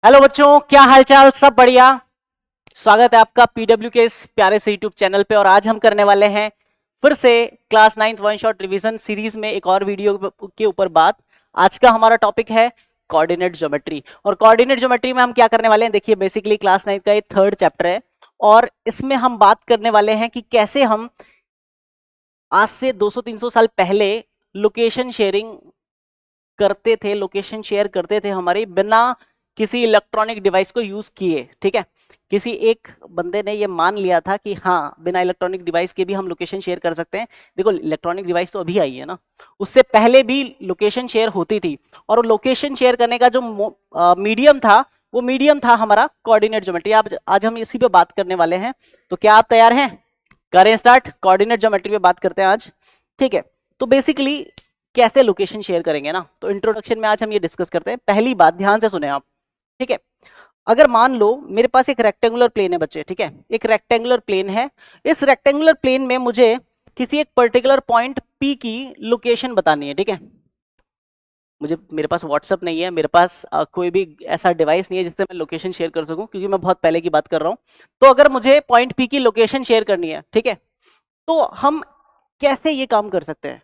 Hello बच्चों, क्या हालचाल? सब बढ़िया। स्वागत है आपका पीडब्ल्यू के इस प्यारे से यूट्यूब चैनल पे। और आज हम करने वाले हैं फिर से class 9th one shot revision series में एक और वीडियो के ऊपर बात। आज का हमारा टॉपिक है कोऑर्डिनेट ज्योमेट्री। और कोऑर्डिनेट ज्योमेट्री में हम क्या करने वाले हैं, देखिए बेसिकली क्लास 9 का ये थर्ड चैप्टर है और इसमें हम बात करने वाले हैं कि कैसे हम आज से 200-300 साल पहले लोकेशन शेयरिंग करते थे, लोकेशन शेयर करते थे हमारी बिना किसी इलेक्ट्रॉनिक डिवाइस को यूज किए। ठीक है, किसी एक बंदे ने ये मान लिया था कि हाँ, बिना इलेक्ट्रॉनिक डिवाइस के भी हम लोकेशन शेयर कर सकते हैं। देखो, इलेक्ट्रॉनिक डिवाइस तो अभी आई है ना, उससे पहले भी लोकेशन शेयर होती थी। और लोकेशन शेयर करने का जो मीडियम था, वो मीडियम था हमारा कोऑर्डिनेट ज्योमेट्री। आज हम इसी पे बात करने वाले हैं। तो क्या आप तैयार हैं? करें स्टार्ट। कोऑर्डिनेट ज्योमेट्री पे बात करते हैं आज। ठीक है, तो बेसिकली कैसे लोकेशन शेयर करेंगे ना, तो इंट्रोडक्शन में आज हम ये डिस्कस करते हैं। पहली बात ध्यान से सुने आप। ठीक है, अगर मान लो मेरे पास एक रेक्टेंगुलर प्लेन है बच्चे, ठीक है, एक रेक्टेंगुलर प्लेन है। इस रेक्टेंगुलर प्लेन में मुझे किसी एक पर्टिकुलर पॉइंट पी की लोकेशन बतानी है। ठीक है, मेरे पास व्हाट्सअप नहीं है, मेरे पास कोई भी ऐसा डिवाइस नहीं है जिससे मैं लोकेशन शेयर कर सकूं, क्योंकि मैं बहुत पहले की बात कर रहा हूं। तो अगर मुझे पॉइंट पी की लोकेशन शेयर करनी है, ठीक है, तो हम कैसे ये काम कर सकते हैं?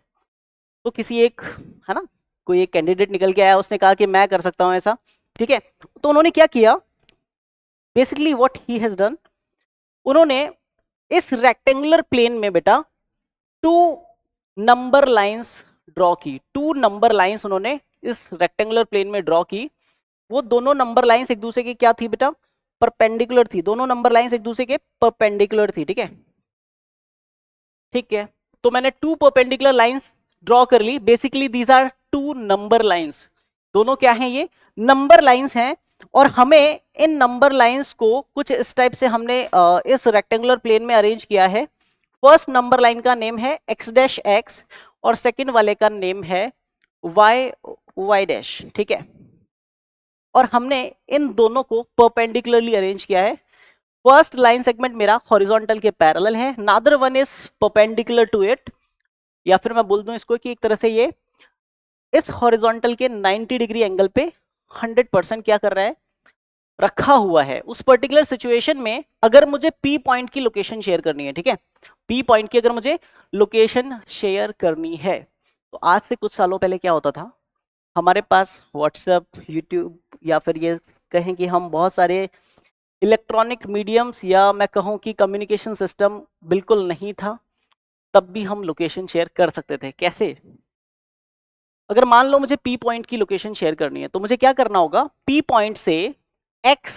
तो किसी एक, है ना, कोई एक कैंडिडेट निकल के आया, उसने कहा कि मैं कर सकता हूं ऐसा। ठीक है, तो उन्होंने क्या किया, basically what he has done, उन्होंने इस रेक्टेंगुलर प्लेन में बेटा टू नंबर लाइंस ड्रॉ की। टू नंबर लाइंस उन्होंने इस रेक्टेंगुलर प्लेन में ड्रॉ की। वो दोनों नंबर लाइंस एक दूसरे के क्या थी बेटा? परपेंडिकुलर थी। दोनों नंबर लाइंस एक दूसरे के परपेंडिकुलर थी। ठीक है, ठीक है, तो मैंने टू परपेंडिकुलर लाइंस ड्रॉ कर ली। Basically these are two number lines. दोनों क्या हैं? ये नंबर लाइंस हैं। और हमें इन नंबर लाइंस को कुछ इस टाइप से हमने इस रेक्टेंगुलर प्लेन में अरेंज किया है। फर्स्ट नंबर लाइन का नेम है एक्स डैश एक्स और सेकेंड वाले का नेम है वाई वाई डैश। ठीक है, और हमने इन दोनों को परपेंडिकुलरली अरेंज किया है। फर्स्ट लाइन सेगमेंट मेरा हॉरिजॉन्टल के पैरेलल है, other one is perpendicular to it. या फिर मैं बोल दूं इसको कि एक तरह से ये इस हॉरिजॉन्टल के 90 डिग्री एंगल पे 100% क्या कर रहा है, रखा हुआ है। उस पर्टिकुलर सिचुएशन में अगर मुझे पी पॉइंट की लोकेशन शेयर करनी है, ठीक है, पी पॉइंट की अगर मुझे लोकेशन शेयर करनी है, तो आज से कुछ सालों पहले क्या होता था, हमारे पास व्हाट्सएप, यूट्यूब, या फिर ये कहें कि हम बहुत सारे इलेक्ट्रॉनिक मीडियम्स, या मैं कहूं कि कम्युनिकेशन सिस्टम बिल्कुल नहीं था। तब भी हम लोकेशन शेयर कर सकते थे। कैसे? अगर मान लो मुझे पी पॉइंट की लोकेशन शेयर करनी है, तो मुझे क्या करना होगा, पी पॉइंट से एक्स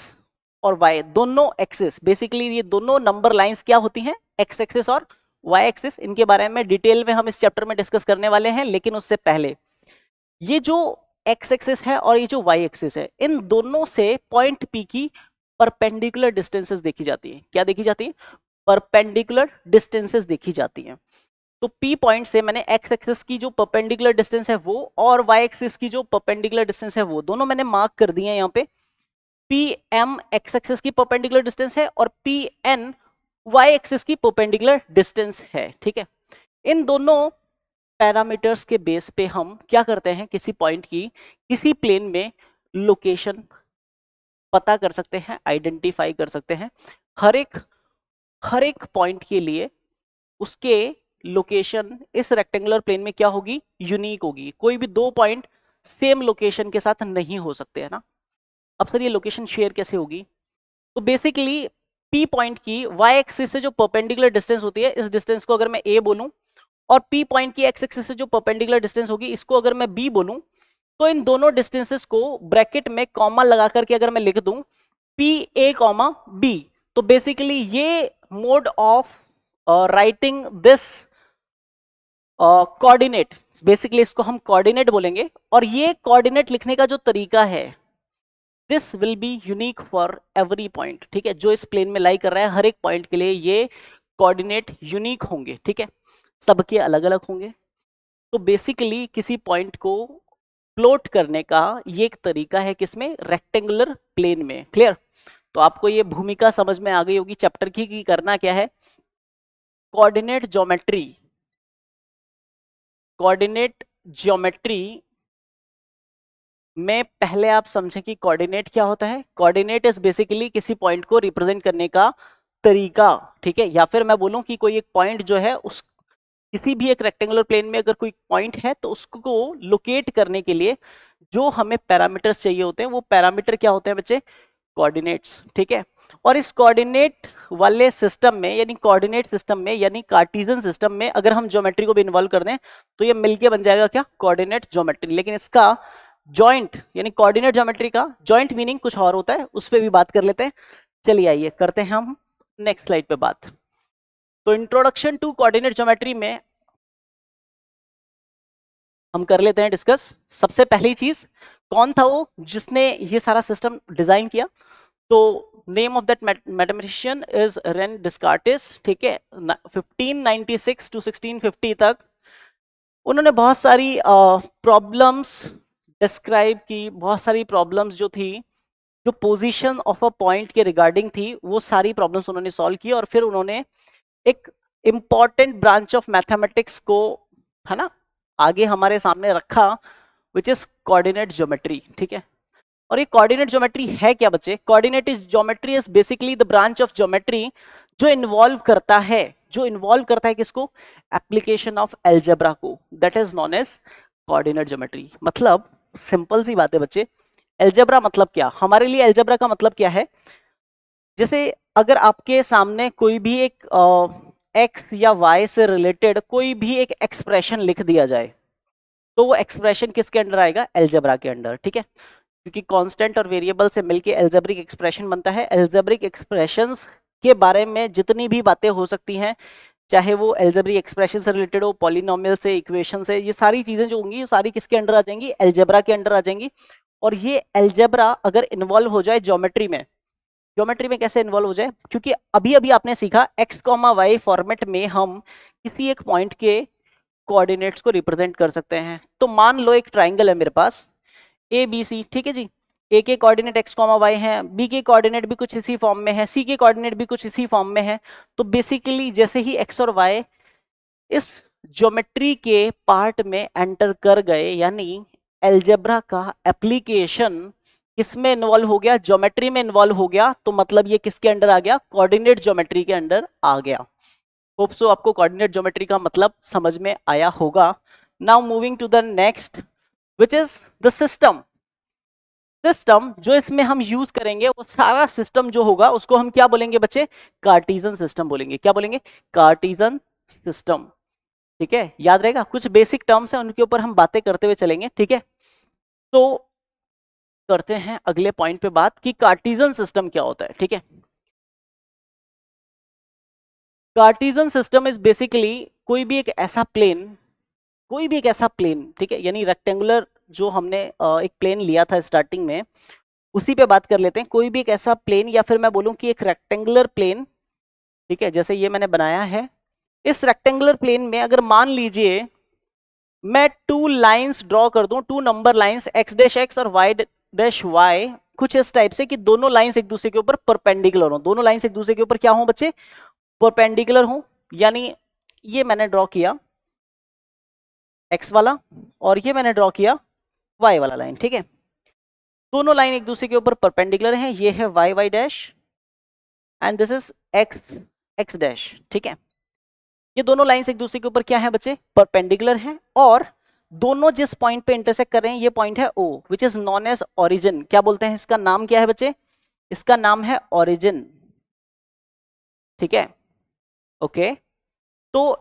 और वाई दोनों एक्सिस, बेसिकली ये दोनों नंबर लाइंस क्या होती हैं, एक्स एक्सिस और वाई एक्सिस। इनके बारे में डिटेल में हम इस चैप्टर में डिस्कस करने वाले हैं। लेकिन उससे पहले ये जो एक्स एक्सिस है और ये जो वाई एक्सिस है, इन दोनों से पॉइंट पी की परपेंडिकुलर डिस्टेंसेस देखी जाती है। क्या देखी जाती है? परपेंडिकुलर डिस्टेंसेस देखी जाती हैं। तो P पॉइंट से मैंने x एक्सिस की जो परपेंडिकुलर डिस्टेंस है वो, और y एक्सिस की जो परपेंडिकुलर डिस्टेंस है वो, दोनों मैंने मार्क कर दिए हैं यहाँ पे। PM x एक्सिस की परपेंडिकुलर डिस्टेंस है और PN y एक्सिस की परपेंडिकुलर डिस्टेंस है। ठीक है, इन दोनों पैरामीटर्स के बेस पे हम क्या करते हैं, किसी पॉइंट की किसी प्लेन में लोकेशन पता कर सकते हैं, आइडेंटिफाई कर सकते हैं। हर एक पॉइंट के लिए उसके लोकेशन इस रेक्टेंगुलर प्लेन में क्या होगी, यूनिक होगी। कोई भी दो पॉइंट सेम लोकेशन के साथ नहीं हो सकते, है ना। अब सर ये लोकेशन शेयर कैसे होगी? तो बेसिकली पी पॉइंट की वाई एक्सिस से जो परपेंडिकुलर डिस्टेंस होती है, इस डिस्टेंस को अगर मैं ए बोलूं, और पी पॉइंट की एक्स एक्सिस से जो परपेंडिकुलर डिस्टेंस होगी, इसको अगर मैं बी बोलूं, तो इन दोनों डिस्टेंसेस को ब्रैकेट में कॉमा लगा करके अगर मैं लिख दूं पी ए कॉमा बी, तो बेसिकली ये mode of writing this coordinate, basically इसको हम कोऑर्डिनेट बोलेंगे। और ये कोऑर्डिनेट लिखने का जो तरीका है, this will be unique for every point. ठीक है, जो इस प्लेन में लाई कर रहा है, हर एक पॉइंट के लिए ये कोऑर्डिनेट यूनिक होंगे। ठीक है, सबके अलग अलग होंगे। तो बेसिकली किसी पॉइंट को प्लॉट करने का ये एक तरीका है, किसमें, रेक्टेंगुलर प्लेन में। क्लियर? तो आपको ये भूमिका समझ में आ गई होगी चैप्टर की कि करना क्या है। कोऑर्डिनेट ज्योमेट्री, कोऑर्डिनेट ज्योमेट्री में पहले आप समझें कि कोऑर्डिनेट क्या होता है। कोऑर्डिनेट इज बेसिकली किसी पॉइंट को रिप्रेजेंट करने का तरीका, ठीक है। या फिर मैं बोलूं कि कोई एक पॉइंट जो है उस किसी भी एक रेक्टेंगुलर प्लेन में अगर कोई पॉइंट है तो उसको लोकेट करने के लिए जो हमें पैरामीटर्स चाहिए होते हैं वो पैरामीटर क्या होते हैं बच्चे, कोऑर्डिनेट्स, ठीक है। और इस कोऑर्डिनेट वाले सिस्टम में यानी कोऑर्डिनेट सिस्टम में यानी कार्टेशियन सिस्टम में अगर हम ज्योमेट्री को भी इन्वॉल्व कर दें तो ये मिलके बन जाएगा क्या, कोऑर्डिनेट ज्योमेट्री। लेकिन इसका जॉइंट यानी कोऑर्डिनेट ज्योमेट्री का जॉइंट मीनिंग कुछ और होता है, उस पर भी बात कर लेते हैं। चलिए आइए करते हैं हम नेक्स्ट स्लाइड पे बात। तो इंट्रोडक्शन टू कोऑर्डिनेट ज्योमेट्री में हम कर लेते हैं डिस्कस। सबसे पहली चीज, कौन था वो जिसने ये सारा सिस्टम डिजाइन किया? तो name of that mathematician is rain डिस्कार्टिस, ठीक है। 1596 टू 1650 तक उन्होंने बहुत सारी प्रॉब्लम्स डिस्क्राइब की, बहुत सारी प्रॉब्लम्स जो थी, जो पोजीशन ऑफ अ पॉइंट के रिगार्डिंग थी, वो सारी प्रॉब्लम्स उन्होंने सॉल्व की। और फिर उन्होंने एक इंपॉर्टेंट ब्रांच ऑफ मैथमेटिक्स को, है ना, आगे हमारे सामने रखा, विच इज कोऑर्डिनेट ज्योमेट्री, ठीक है। और ये कोऑर्डिनेट ज्योमेट्री है क्या बच्चे? Coordinate geometry is basically the branch of geometry जो इन्वॉल्व करता है, किसको, एप्लीकेशन ऑफ एल्जेब्रा को, that is known as coordinate geometry. मतलब सिंपल सी बात है बच्चे, एल्जेब्रा मतलब क्या? हमारे लिए एल्जेब्रा का मतलब क्या है? जैसे अगर आपके सामने कोई भी एक एक्स या वाई से रिलेटेड कोई भी एक एक्सप्रेशन लिख दिया जाए तो वो एक्सप्रेशन किसके अंडर आएगा? एल्जेब्रा के अंडर, ठीक है। क्योंकि कांस्टेंट और वेरिएबल से मिलके एल्जेब्रिक एक्सप्रेशन बनता है। एल्जेब्रिक एक्सप्रेशंस के बारे में जितनी भी बातें हो सकती हैं, चाहे वो एल्जेब्रिक एक्सप्रेशन से रिलेटेड हो, पॉलिनोमियल से, इक्वेशन से, ये सारी चीजें जो होंगी ये सारी किसके अंडर आ जाएंगी? एल्जेब्रा के अंडर आ जाएंगी। और ये एल्जेब्रा अगर इन्वॉल्व हो जाए ज्योमेट्री में, कैसे इन्वॉल्व हो जाए? क्योंकि अभी अभी आपने सीखा एक्स कॉमा वाई फॉर्मेट में हम किसी एक पॉइंट के कोऑर्डिनेट्स को रिप्रेजेंट कर सकते हैं। तो मान लो एक ट्राइंगल है मेरे पास ए बी सी, ठीक है जी। ए के कोऑर्डिनेट एक्स कॉमा वाई है, बी के कोऑर्डिनेट भी कुछ इसी फॉर्म में है, सी के कोऑर्डिनेट भी कुछ इसी फॉर्म में है। तो बेसिकली जैसे ही एक्स और वाई इस ज्योमेट्री के पार्ट में एंटर कर गए, यानी एल्जेब्रा का एप्लीकेशन किसमें इन्वॉल्व हो गया? ज्योमेट्री में इन्वॉल्व हो गया। तो मतलब ये किसके अंडर आ गया? कोऑर्डिनेट ज्योमेट्री के अंडर आ गया। होप सो आपको कोऑर्डिनेट ज्योमेट्री का मतलब समझ में आया होगा। Now moving to the next, which is the system. System जो इसमें हम यूज करेंगे, वो सारा सिस्टम जो होगा उसको हम क्या बोलेंगे बच्चे? कार्टेशियन सिस्टम बोलेंगे। क्या बोलेंगे? कार्टेशियन सिस्टम, ठीक है। याद रहेगा, कुछ बेसिक टर्म्स हैं उनके ऊपर हम बातें करते हुए चलेंगे, ठीक है। तो करते हैं अगले पॉइंट पे बात कि कार्टेशियन सिस्टम क्या होता है, ठीक है। कार्टेशियन सिस्टम इज बेसिकली कोई भी एक ऐसा प्लेन, ठीक है, यानी रेक्टेंगुलर जो हमने एक प्लेन लिया था स्टार्टिंग में, उसी पे बात कर लेते हैं। कोई भी एक ऐसा प्लेन, या फिर मैं बोलूं कि एक रेक्टेंगुलर प्लेन, ठीक है, जैसे ये मैंने बनाया है। इस रेक्टेंगुलर प्लेन में अगर मान लीजिए मैं टू लाइंस ड्रॉ कर दूं, two number lines x dash x और वाई डैश वाई, कुछ इस टाइप से कि दोनों लाइंस एक दूसरे के ऊपर परपेंडिकुलर हो। दोनों लाइंस एक दूसरे के ऊपर क्या हो बच्चे? परपेंडिकुलर हो। यानी ये मैंने ड्रॉ किया एक्स वाला और ये मैंने ड्रॉ किया वाई वाला लाइन, ठीक है। दोनों लाइन एक दूसरे के ऊपर परपेंडिकुलर हैं। ये है y y dash and this is x x dash, ठीक है। ये दोनों लाइंस एक दूसरे के ऊपर क्या है बच्चे? परपेंडिकुलर हैं। और दोनों जिस पॉइंट पे इंटरसेक्ट कर रहे हैं, ये पॉइंट है O, which is known as origin. क्या बोलते हैं इसका नाम? क्या है बच्चे? इसका नाम है ओरिजिन, ठीक है, ओके। तो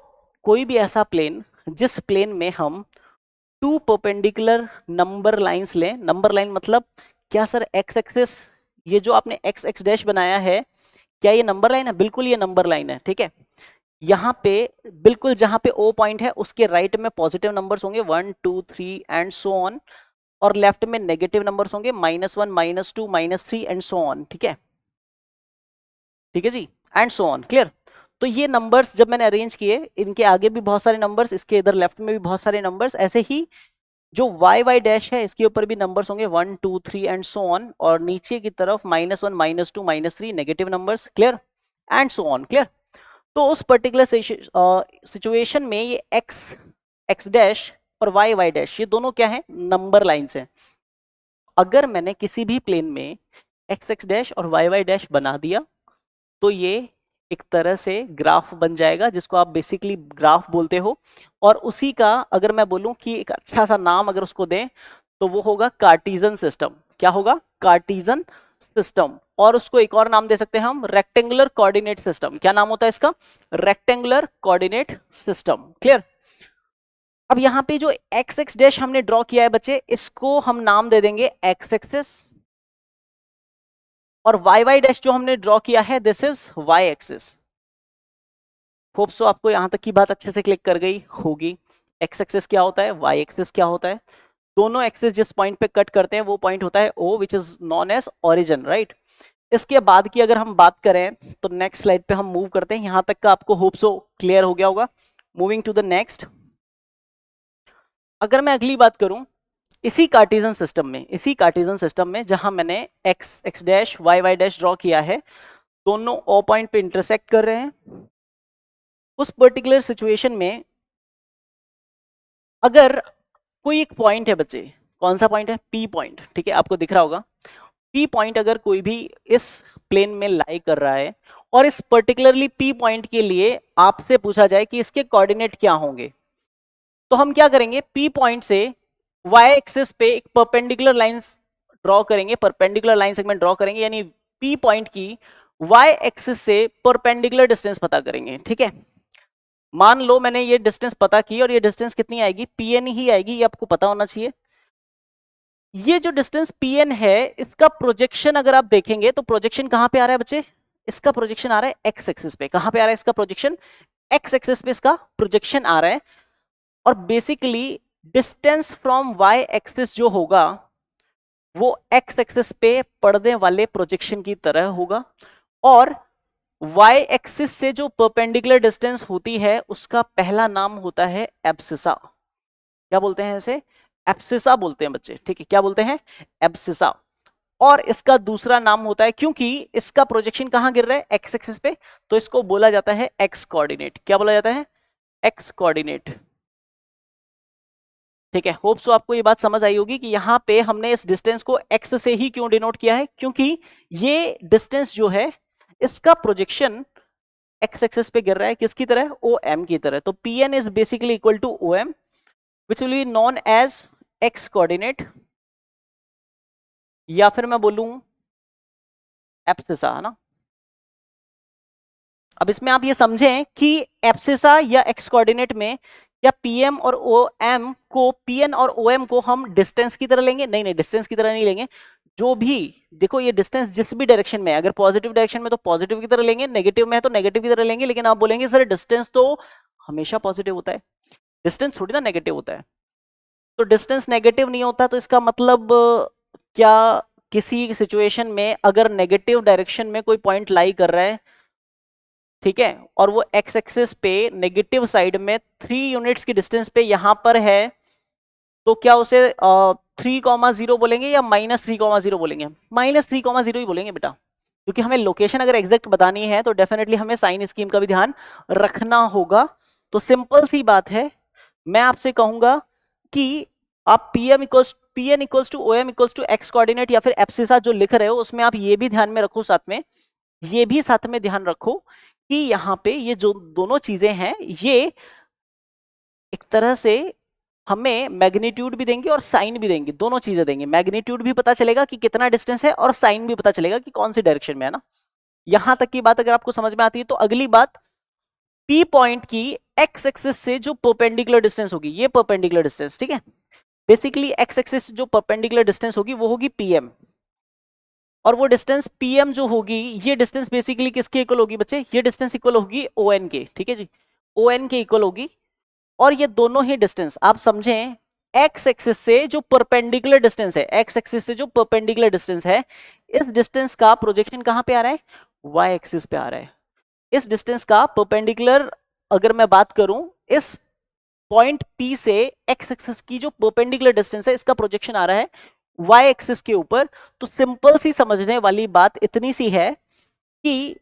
कोई भी ऐसा प्लेन जिस प्लेन में हम टू परपेंडिकुलर नंबर लाइंस लें, नंबर लाइन मतलब क्या सर? एक्स एक्सिस, ये जो आपने एक्स एक्स डैश बनाया है, क्या ये नंबर लाइन है? बिल्कुल ये नंबर लाइन है, ठीक है। यहाँ पे बिल्कुल जहां पे O पॉइंट है उसके राइट में पॉजिटिव नंबर्स होंगे 1 2 3 एंड सो ऑन, और लेफ्ट में नेगेटिव नंबर्स होंगे -1 -2 -3 एंड सो ऑन, ठीक है, ठीक है जी, एंड सो ऑन, क्लियर। तो ये नंबर्स जब मैंने अरेंज किए, इनके आगे भी बहुत सारे नंबर्स, इसके इधर लेफ्ट में भी बहुत सारे नंबर्स, ऐसे ही जो वाई वाई डैश है इसके ऊपर भी नंबर्स होंगे 1 2 3 एंड सो ऑन, और नीचे की तरफ -1 -2 -3 negative numbers, clear, and so on, clear. तो उस पर्टिकुलर सिचुएशन में ये एक्स एक्स डैश और वाई वाई डैश, ये दोनों क्या है? नंबर लाइंस हैं। अगर मैंने किसी भी प्लेन में एक्स एक्स डैश और वाई वाई डैश बना दिया तो ये एक तरह से ग्राफ बन जाएगा, जिसको आप बेसिकली ग्राफ बोलते हो। और उसी का अगर मैं बोलूं कि एक अच्छा सा नाम अगर उसको दें तो वो होगा कार्टीजन सिस्टम। क्या होगा? Cartesian system. और उसको एक और नाम दे सकते हैं हम, रेक्टेंगुलर कोऑर्डिनेट सिस्टम। क्या नाम होता है इसका? Rectangular coordinate system. क्लियर? अब यहां पे जो एक्स एक्स डैश हमने ड्रॉ किया है बच्चे, इसको हम नाम दे देंगे एक्स एक्सिस, और वाई वाई डैश जो हमने ड्रॉ किया है this is y axis. Hope so आपको यहां तक की बात अच्छे से क्लिक कर गई होगी। एक्स एक्सिस क्या होता है, वाई एक्सिस क्या होता है। दोनों एक्सिस जिस पॉइंट पे कट करते हैं वो पॉइंट होता है O, which is known as origin, right. इसके बाद की अगर हम बात करें तो नेक्स्ट स्लाइड पे हम मूव करते हैं। यहां तक का आपको होप सो क्लियर हो गया होगा। मूविंग टू द नेक्स्ट, अगर मैं अगली बात करूं, इसी कार्टेशियन सिस्टम में जहां मैंने x x dash y y dash draw किया है, दोनों ओ पॉइंट पे इंटरसेक्ट कर रहे हैं। उस पर्टिकुलर सिचुएशन में अगर कोई एक पॉइंट है बच्चे, कौन सा पॉइंट है? पी पॉइंट, ठीक है, आपको दिख रहा होगा। पी पॉइंट अगर कोई भी इस प्लेन में लाई कर रहा है और इस पर्टिकुलरली पी पॉइंट के लिए आपसे पूछा जाए कि इसके कोऑर्डिनेट क्या होंगे, तो हम क्या करेंगे? पी पॉइंट से वाई एक्सिस पे एक परपेंडिकुलर लाइन ड्रॉ करेंगे, परपेंडिकुलर लाइन सेगमेंट ड्रॉ करेंगे, यानी पी पॉइंट की वाई एक्सिस से परपेंडिकुलर डिस्टेंस पता करेंगे। ठीक है, मान लो मैंने ये डिस्टेंस पता की और ये डिस्टेंस कितनी आएगी? पीएन ही आएगी, ये आपको पता होना चाहिए। ये जो डिस्टेंस पीएन है, इसका प्रोजेक्शन अगर आप देखेंगे तो प्रोजेक्शन कहां पे आ रहा है बच्चे? इसका प्रोजेक्शन आ रहा है एक्स एक्सिस पे। कहां पे आ रहा है इसका प्रोजेक्शन? एक्स एक्सिस पे इसका प्रोजेक्शन आ रहा है। और basically distance from y axis जो होगा वो एक्स एक्सिस पे पड़ने वाले प्रोजेक्शन की तरह होगा। और वाई एक्सिस से जो परपेंडिकुलर डिस्टेंस होती है उसका पहला नाम होता है एब्सिसा। क्या बोलते हैं इसे? एब्सिसा बोलते हैं बच्चे। ठीक है, क्या बोलते हैं? एब्सिसा। और इसका दूसरा नाम होता है, क्योंकि इसका प्रोजेक्शन कहां गिर रहा है? एक्स एक्सिस पे, तो इसको बोला जाता है एक्स कोऑर्डिनेट। क्या बोला जाता है? X coordinate. ठीक है, होप सो आपको ये बात समझ आई होगी कि यहां पे हमने इस डिस्टेंस को एक्स से ही क्यों डिनोट किया है, क्योंकि ये डिस्टेंस जो है इसका प्रोजेक्शन एक्स एक्सिस पे गिर रहा है। किसकी तरह? ओ एम की तरह। तो P N is basically equal to O M, which will be known as x coordinate, या फिर मैं बोलूं एब्सिसा, है ना। अब इसमें आप ये समझें कि एब्सिसा या एक्स कोऑर्डिनेट में क्या पीएम और ओ एम को, पीएन और ओ एम को हम डिस्टेंस की तरह लेंगे? नहीं नहीं, डिस्टेंस की तरह नहीं लेंगे। जो भी, देखो ये डिस्टेंस जिस भी डायरेक्शन में है, अगर पॉजिटिव डायरेक्शन में तो पॉजिटिव की तरह लेंगे, नेगेटिव में है तो नेगेटिव की तरह लेंगे। लेकिन आप बोलेंगे सर डिस्टेंस तो हमेशा पॉजिटिव होता है, डिस्टेंस थोड़ी ना नेगेटिव होता है। तो डिस्टेंस नेगेटिव नहीं होता तो इसका मतलब क्या, किसी सिचुएशन में अगर नेगेटिव डायरेक्शन में कोई पॉइंट लाई कर रहा है, ठीक है, और वो एक्स एक्सिस पे नेगेटिव साइड में 3 यूनिट्स की डिस्टेंस पे यहां पर है, तो क्या उसे 3,0 बोलेंगे या -3,0 बोलेंगे? -3,0 ही बोलेंगे बेटा, क्योंकि हमें लोकेशन अगर एग्जैक्ट बतानी है तो डेफिनेटली हमें साइन स्कीम का भी ध्यान रखना होगा। तो सिंपल सी बात है, मैं आपसे कहूंगा कि आप PN equals to O M equals to x coordinate या फिर एप्सिसा जो लिख रहे हो उसमें आप ये भी ध्यान में रखो, साथ में ये भी साथ में ध्यान रखो कि यहाँ पे ये जो दोनों चीजें हैं ये एक तरह से हमें मैग्नीट्यूड भी देंगे और साइन भी देंगे, दोनों चीजें देंगे। मैग्नीट्यूड भी पता चलेगा कि कितना डिस्टेंस है और साइन भी पता चलेगा कि कौन सी डायरेक्शन में है ना। यहां तक की बात अगर आपको समझ में आती है तो अगली बात, पी पॉइंट की एक्स एक्सिस से जो परपेंडिकुलर डिस्टेंस होगी, ये परपेंडिकुलर डिस्टेंस, ठीक है, बेसिकली एक्स एक्सिस जो परपेंडिकुलर डिस्टेंस होगी वो होगी पीएम। और वो डिस्टेंस पीएम जो होगी, ये डिस्टेंस बेसिकली किसके इक्वल होगी बच्चे? ये डिस्टेंस इक्वल होगी ओ एन के। ठीक है जी, ओ एन के इक्वल होगी। और ये दोनों ही डिस्टेंस आप समझें, एक्स एक्सिस से जो परपेंडिकुलर डिस्टेंस है, एक्स एक्सिस से जो परपेंडिकुलर डिस्टेंस है, इस डिस्टेंस का प्रोजेक्शन कहां पे आ रहा है? वाई एक्सिस पे आ रहा है। इस डिस्टेंस का परपेंडिकुलर अगर मैं बात करूं, इस पॉइंट पी से एक्स एक्सिस की जो परपेंडिकुलर डिस्टेंस है इसका प्रोजेक्शन आ रहा है वाई एक्सिस के ऊपर। तो सिंपल सी समझने वाली बात इतनी सी है कि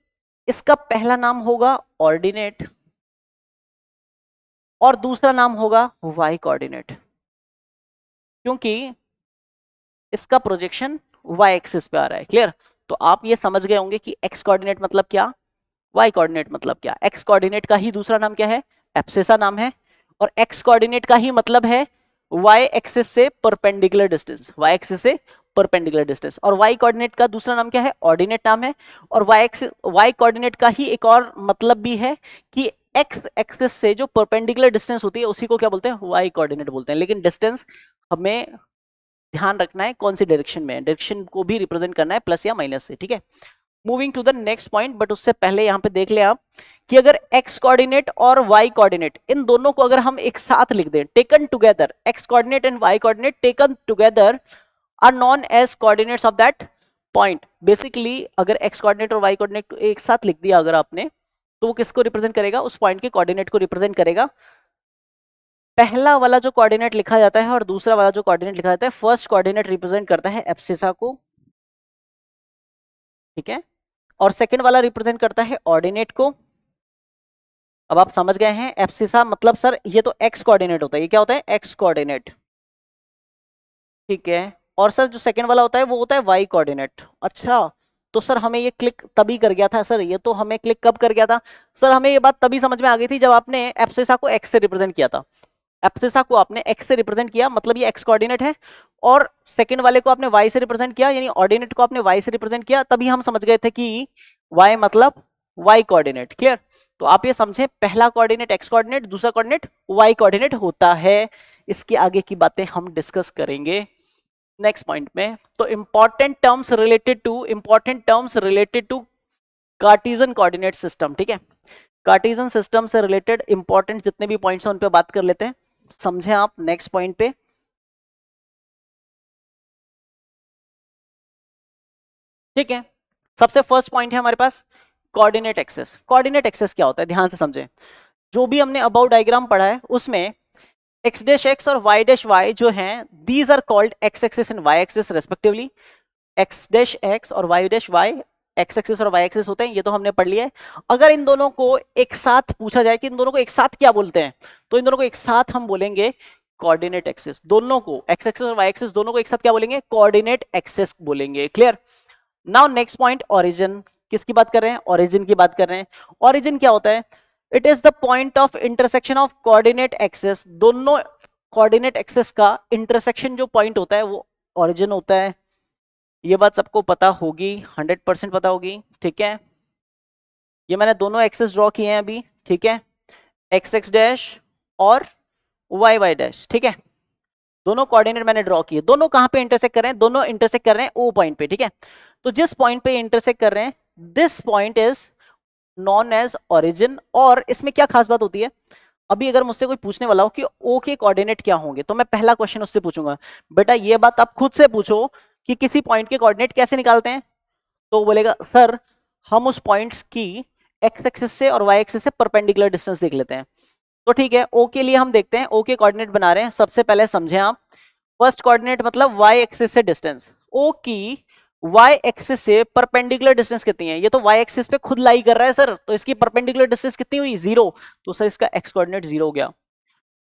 इसका पहला नाम होगा ऑर्डिनेट और दूसरा नाम होगा वाई कोऑर्डिनेट, क्योंकि इसका प्रोजेक्शन वाई एक्सिस पे आ रहा है। क्लियर? तो आप ये समझ गए होंगे कि एक्स कोऑर्डिनेट मतलब क्या, वाई कोऑर्डिनेट मतलब क्या। एक्स कोऑर्डिनेट का ही दूसरा नाम क्या है, एब्सिसा नाम है, और एक्स कोऑर्डिनेट का ही मतलब है वाई एक्सिस से परपेंडिकुलर डिस्टेंस, वाई एक्सिस से परपेंडिकुलर डिस्टेंस। और वाई कोऑर्डिनेट का दूसरा नाम क्या है, ऑर्डिनेट नाम है। और वाई कोऑर्डिनेट का ही एक और मतलब भी है कि एक्स एक्सिस से जो परपेंडिकुलर डिस्टेंस होती है उसी को क्या बोलते हैं, वाई कोऑर्डिनेट बोलते हैं। लेकिन डिस्टेंस हमें ध्यान रखना है कौन सी डायरेक्शन में है, डायरेक्शन को भी रिप्रेजेंट करना है प्लस या माइनस से। ठीक है, moving to the next point, but उससे पहले यहां पे देख ले आप कि अगर x कोऑर्डिनेट और y कोऑर्डिनेट इन दोनों को अगर हम एक साथ लिख दें, taken together, x coordinate and y coordinate taken together are known as coordinates of that point. Basically अगर x कोऑर्डिनेट और y कोऑर्डिनेट एक साथ लिख दिया अगर आपने, तो वो किसको रिप्रेजेंट करेगा, उस पॉइंट के कोऑर्डिनेट को रिप्रेजेंट करेगा। पहला वाला जो कोऑर्डिनेट लिखा जाता है और दूसरा वाला जो कोऑर्डिनेट लिखा जाता है, फर्स्ट कोऑर्डिनेट रिप्रेजेंट करता है एब्सिसा को, ठीक है, और सेकंड वाला रिप्रेजेंट करता है ऑर्डिनेट को। अब आप समझ गए हैं, एब्सिसा मतलब सर ये तो एक्स कोऑर्डिनेट होता है, ये क्या होता है, एक्स कोऑर्डिनेट, ठीक है। और सर जो सेकंड वाला होता है वो होता है वाई कोऑर्डिनेट। अच्छा, तो सर हमें ये क्लिक तभी कर गया था सर, ये तो हमें क्लिक कब कर गया था सर, हमें ये बात तभी समझ में आ गई थी जब आपने एब्सिसा को एक्स से रिप्रेजेंट किया था। एब्सिसा को आपने एक्स से रिप्रेजेंट किया, मतलब ये एक्स कोऑर्डिनेट है, और सेकंड वाले को आपने वाई से रिप्रेजेंट किया, यानी ऑर्डिनेट को आपने वाई से रिप्रेजेंट किया, तभी हम समझ गए थे कि वाई मतलब वाई कोऑर्डिनेट। क्लियर? तो आप ये समझे, पहला कोऑर्डिनेट एक्स कोऑर्डिनेट, दूसरा कोऑर्डिनेट वाई कोऑर्डिनेट होता है। इसके आगे की बातें हम डिस्कस करेंगे नेक्स्ट पॉइंट में। तो important terms related to Cartesian coordinate system, ठीक है। कार्टेशियन सिस्टम से रिलेटेड इंपॉर्टेंट जितने भी पॉइंट्स हैं उन पे बात कर लेते हैं, समझे आप नेक्स्ट पॉइंट पे। ठीक है, सबसे फर्स्ट पॉइंट है हमारे पास कोऑर्डिनेट एक्सेस। कोऑर्डिनेट एक्सेस क्या होता है, ध्यान से समझें। जो भी हमने अबाउट डायग्राम पढ़ा है उसमें एक्स डैश एक्स और वाई डैश वाई जो हैं, these are called x axis and y axis respectively. X dash x और y dash y x axis और वाई एक्सिस होते हैं, ये तो हमने पढ़ लिया है। अगर इन दोनों को एक साथ पूछा जाए कि इन दोनों को एक साथ क्या बोलते हैं, तो इन दोनों को एक साथ हम बोलेंगे कोऑर्डिनेट एक्सिस। दोनों को, एक्स एक्सिस और वाई एक्सिस दोनों को एक साथ क्या बोलेंगे, कोऑर्डिनेट एक्सिस बोलेंगे। Clear? Now next point, origin. किसकी बात कर रहे हैं, ओरिजिन की बात कर रहे हैं। ओरिजिन क्या होता है, it is the point of intersection of coordinate axis. दोनों कोऑर्डिनेट एक्सिस का इंटरसेक्शन जो पॉइंट होता है वो ओरिजिन होता है। ये बात सबको पता होगी, 100% पता होगी, ठीक है। ये मैंने दोनों एक्सिस ड्रॉ किए हैं अभी, ठीक है, एक्स एक्स डैश और वाई वाई डैश, ठीक है। दोनों कोऑर्डिनेट मैंने ड्रॉ किए, दोनों कहां पे इंटरसेक्ट कर रहे हैं, दोनों इंटरसेक्ट कर रहे हैं ओ पॉइंट पे, ठीक है। तो जिस पॉइंट पे इंटरसेक्ट कर रहे हैं, this point is known as origin. और इसमें क्या खास बात होती है, अभी अगर मुझसे कोई पूछने वाला हो कि ओ के कोऑर्डिनेट क्या होंगे, तो मैं पहला क्वेश्चन उससे पूछूंगा, बेटा ये बात आप खुद से पूछो कि किसी पॉइंट के कोऑर्डिनेट कैसे निकालते हैं। तो वो बोलेगा सर हम उस पॉइंट्स की एक्स एक्सिस से और वाई एक्सिस से परपेंडिकुलर डिस्टेंस देख लेते हैं। तो ठीक है, ओ के लिए हम देखते हैं, ओ के कोऑर्डिनेट बना रहे हैं। सबसे पहले समझें आप, फर्स्ट कोऑर्डिनेट मतलब वाई एक्सिस से डिस्टेंस, ओ की वाई एक्सिस से परपेंडिकुलर डिस्टेंस कितनी है, ये तो वाई एक्सिस पे खुद लाई कर रहा है सर, तो इसकी परपेंडिकुलर डिस्टेंस कितनी हुई, 0। तो सर इसका एक्स कोऑर्डिनेट 0 हो गया।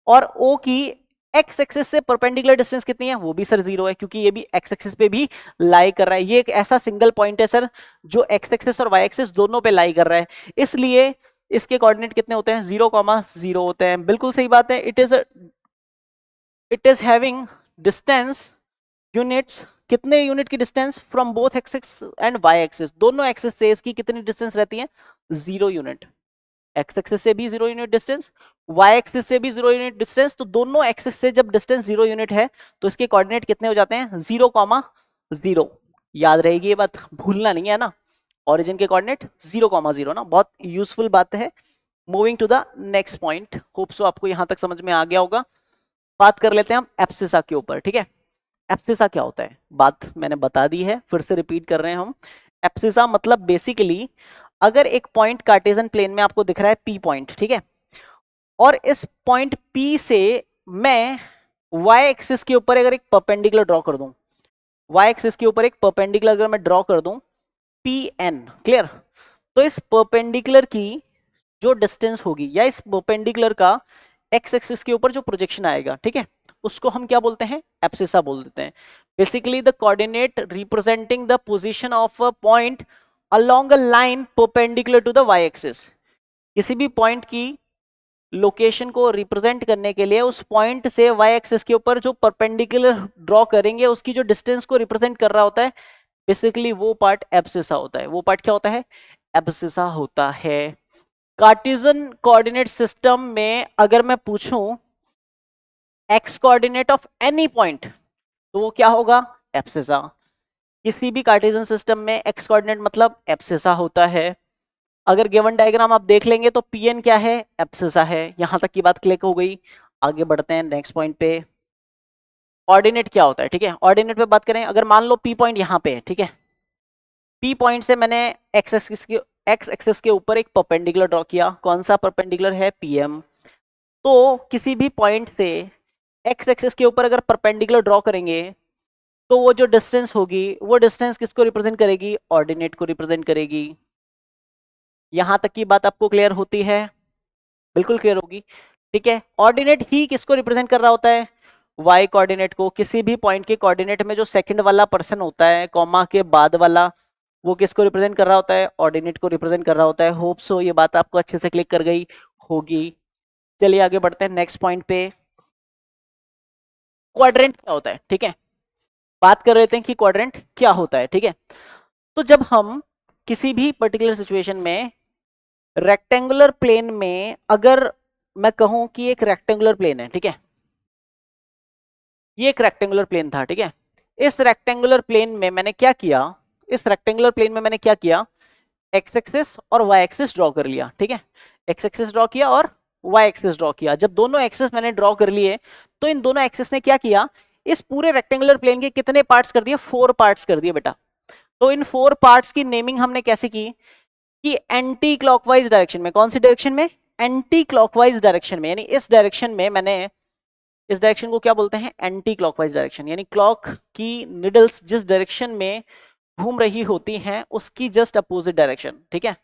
और ओ की एक्स एक्सिस से परपेंडिकुलर डिस्टेंस कितनी है, वो भी सर 0 है, क्योंकि ये भी एक्स एक्सिस पे भी लाई कर रहा है। ये एक ऐसा सिंगल पॉइंट है सर जो एक्स एक्सिस और वाई एक्सिस दोनों पे लाई कर रहा है, इसलिए इसके कोऑर्डिनेट कितने होते हैं, 0,0 होते हैं। बिल्कुल सही बात है। It is having distance units, कितने यूनिट की distance from both axis and y axis, दोनों एक्सिस से इसकी कितनी डिस्टेंस रहती है, 0 यूनिट। एक्स एक्सिस से भी 0 यूनिट डिस्टेंस, वाई एक्सिस से भी 0 यूनिट डिस्टेंस। तो दोनों एक्सिस से जब डिस्टेंस 0 यूनिट है तो इसके कोऑर्डिनेट कितने हो जाते हैं, 0,0। याद रहेगी ये बात, भूलना नहीं है ना। ओरिजिन के कोऑर्डिनेट 0,0 ना, बहुत यूजफुल बात है। Moving to the next point, hope so आपको यहां तक समझ में आ गया होगा। बात कर लेते हैं हम एब्सिसा के ऊपर, ठीक है। एब्सिसा क्या होता है, बात मैंने बता दी है, फिर से रिपीट कर रहे हैं हम। एब्सिसा मतलब बेसिकली अगर एक पॉइंट कार्टेशियन प्लेन में आपको दिख रहा है पी पॉइंट, ठीक है, और इस पॉइंट पी से मैं वाई एक्सिस के ऊपर अगर एक परपेंडिकुलर ड्रॉ कर दूं, वाई एक्सिस के ऊपर एक परपेंडिकुलर अगर मैं ड्रॉ कर दूं पी एन, क्लियर, तो इस परपेंडिकुलर की जो डिस्टेंस होगी या इस परपेंडिकुलर का एक्स एक्सिस के ऊपर जो प्रोजेक्शन आएगा, ठीक है, उसको हम क्या बोलते हैं, एब्सिसा बोल देते हैं। basically the coordinate representing the position of a point along a line perpendicular to the y axis. किसी भी पॉइंट की लोकेशन को रिप्रेजेंट करने के लिए उस पॉइंट से वाई एक्सिस के ऊपर जो परपेंडिकुलर ड्रॉ करेंगे उसकी जो डिस्टेंस को रिप्रेजेंट कर रहा होता है, बेसिकली वो पार्ट एब्सिसा होता है. वो पार्ट क्या होता है? एब्सिसा होता है. कार्टेशियन कोऑर्डिनेट सिस्टम में अगर मैं पूछूं x coordinate of any point तो वो क्या होगा? एब्सिसा. किसी भी कार्टेशियन सिस्टम में एक्स कोऑर्डिनेट मतलब एब्सिसा होता है. अगर गिवन डायग्राम आप देख लेंगे तो पीएन क्या है? एब्सिसा है. यहां तक की बात क्लिक हो गई. आगे बढ़ते हैं नेक्स्ट पॉइंट पे. ऑर्डिनेट क्या होता है? ठीक है, ऑर्डिनेट पे बात करें. अगर मान लो पी पॉइंट यहां पे है, ठीक है, पी पॉइंट से मैंने एक्स एक्सिस के ऊपर एक परपेंडिकुलर ड्रॉ किया. कौन सा परपेंडिकुलर है? पीएम. तो किसी भी पॉइंट से एक्स एक्सिस के ऊपर अगर परपेंडिकुलर ड्रॉ करेंगे तो वो जो डिस्टेंस होगी वो डिस्टेंस किसको रिप्रेजेंट करेगी? ऑर्डिनेट को रिप्रेजेंट करेगी. यहां तक की बात आपको क्लियर होती है? बिल्कुल क्लियर होगी. ठीक है, ऑर्डिनेट ही किसको रिप्रेजेंट कर रहा होता है? वाई कोऑर्डिनेट को. किसी भी पॉइंट के कोऑर्डिनेट में जो सेकंड वाला पर्सन होता है कॉमा के बाद वाला, वो किसको रिप्रेजेंट कर रहा होता है? ऑर्डिनेट को रिप्रेजेंट कर रहा होता है. होप सो ये बात आपको अच्छे से क्लिक कर गई होगी. चलिए आगे बढ़ते हैं नेक्स्ट पॉइंट पे. क्वाड्रेंट क्या होता है? ठीक है, बात कर रहे थे कि क्वाड्रेंट क्या होता है. ठीक है, तो जब हम किसी भी पर्टिकुलर सिचुएशन में रेक्टेंगुलर प्लेन में, अगर मैं कहूं कि एक रेक्टेंगुलर प्लेन है, ठीक है, ये एक रेक्टेंगुलर प्लेन था. ठीक है, इस रेक्टेंगुलर प्लेन में मैंने क्या किया? इस रेक्टेंगुलर प्लेन में मैंने क्या किया? एक्स एक्सिस और वाई एक्सिस ड्रॉ कर लिया. ठीक है, एक्स एक्सिस ड्रॉ किया और वाई एक्सिस ड्रॉ किया. जब दोनों एक्सिस मैंने ड्रॉ कर लिए तो इन दोनों एक्सिस ने क्या किया? इस पूरे रेक्टेंगुलर प्लेन के कितने पार्ट्स कर दिए? 4 पार्ट्स कर दिए बेटा. तो इन 4 पार्ट्स की नेमिंग हमने कैसे की? कि एंटी क्लॉकवाइज डायरेक्शन में. कौन सी डायरेक्शन में? एंटी क्लॉकवाइज डायरेक्शन में. यानी इस डायरेक्शन में मैंने, इस डायरेक्शन को क्या बोलते हैं? Anti clockwise direction. यानी क्लॉक की निडल्स जिस डायरेक्शन में घूम रही होती हैं उसकी जस्ट अपोजिट डायरेक्शन. ठीक है,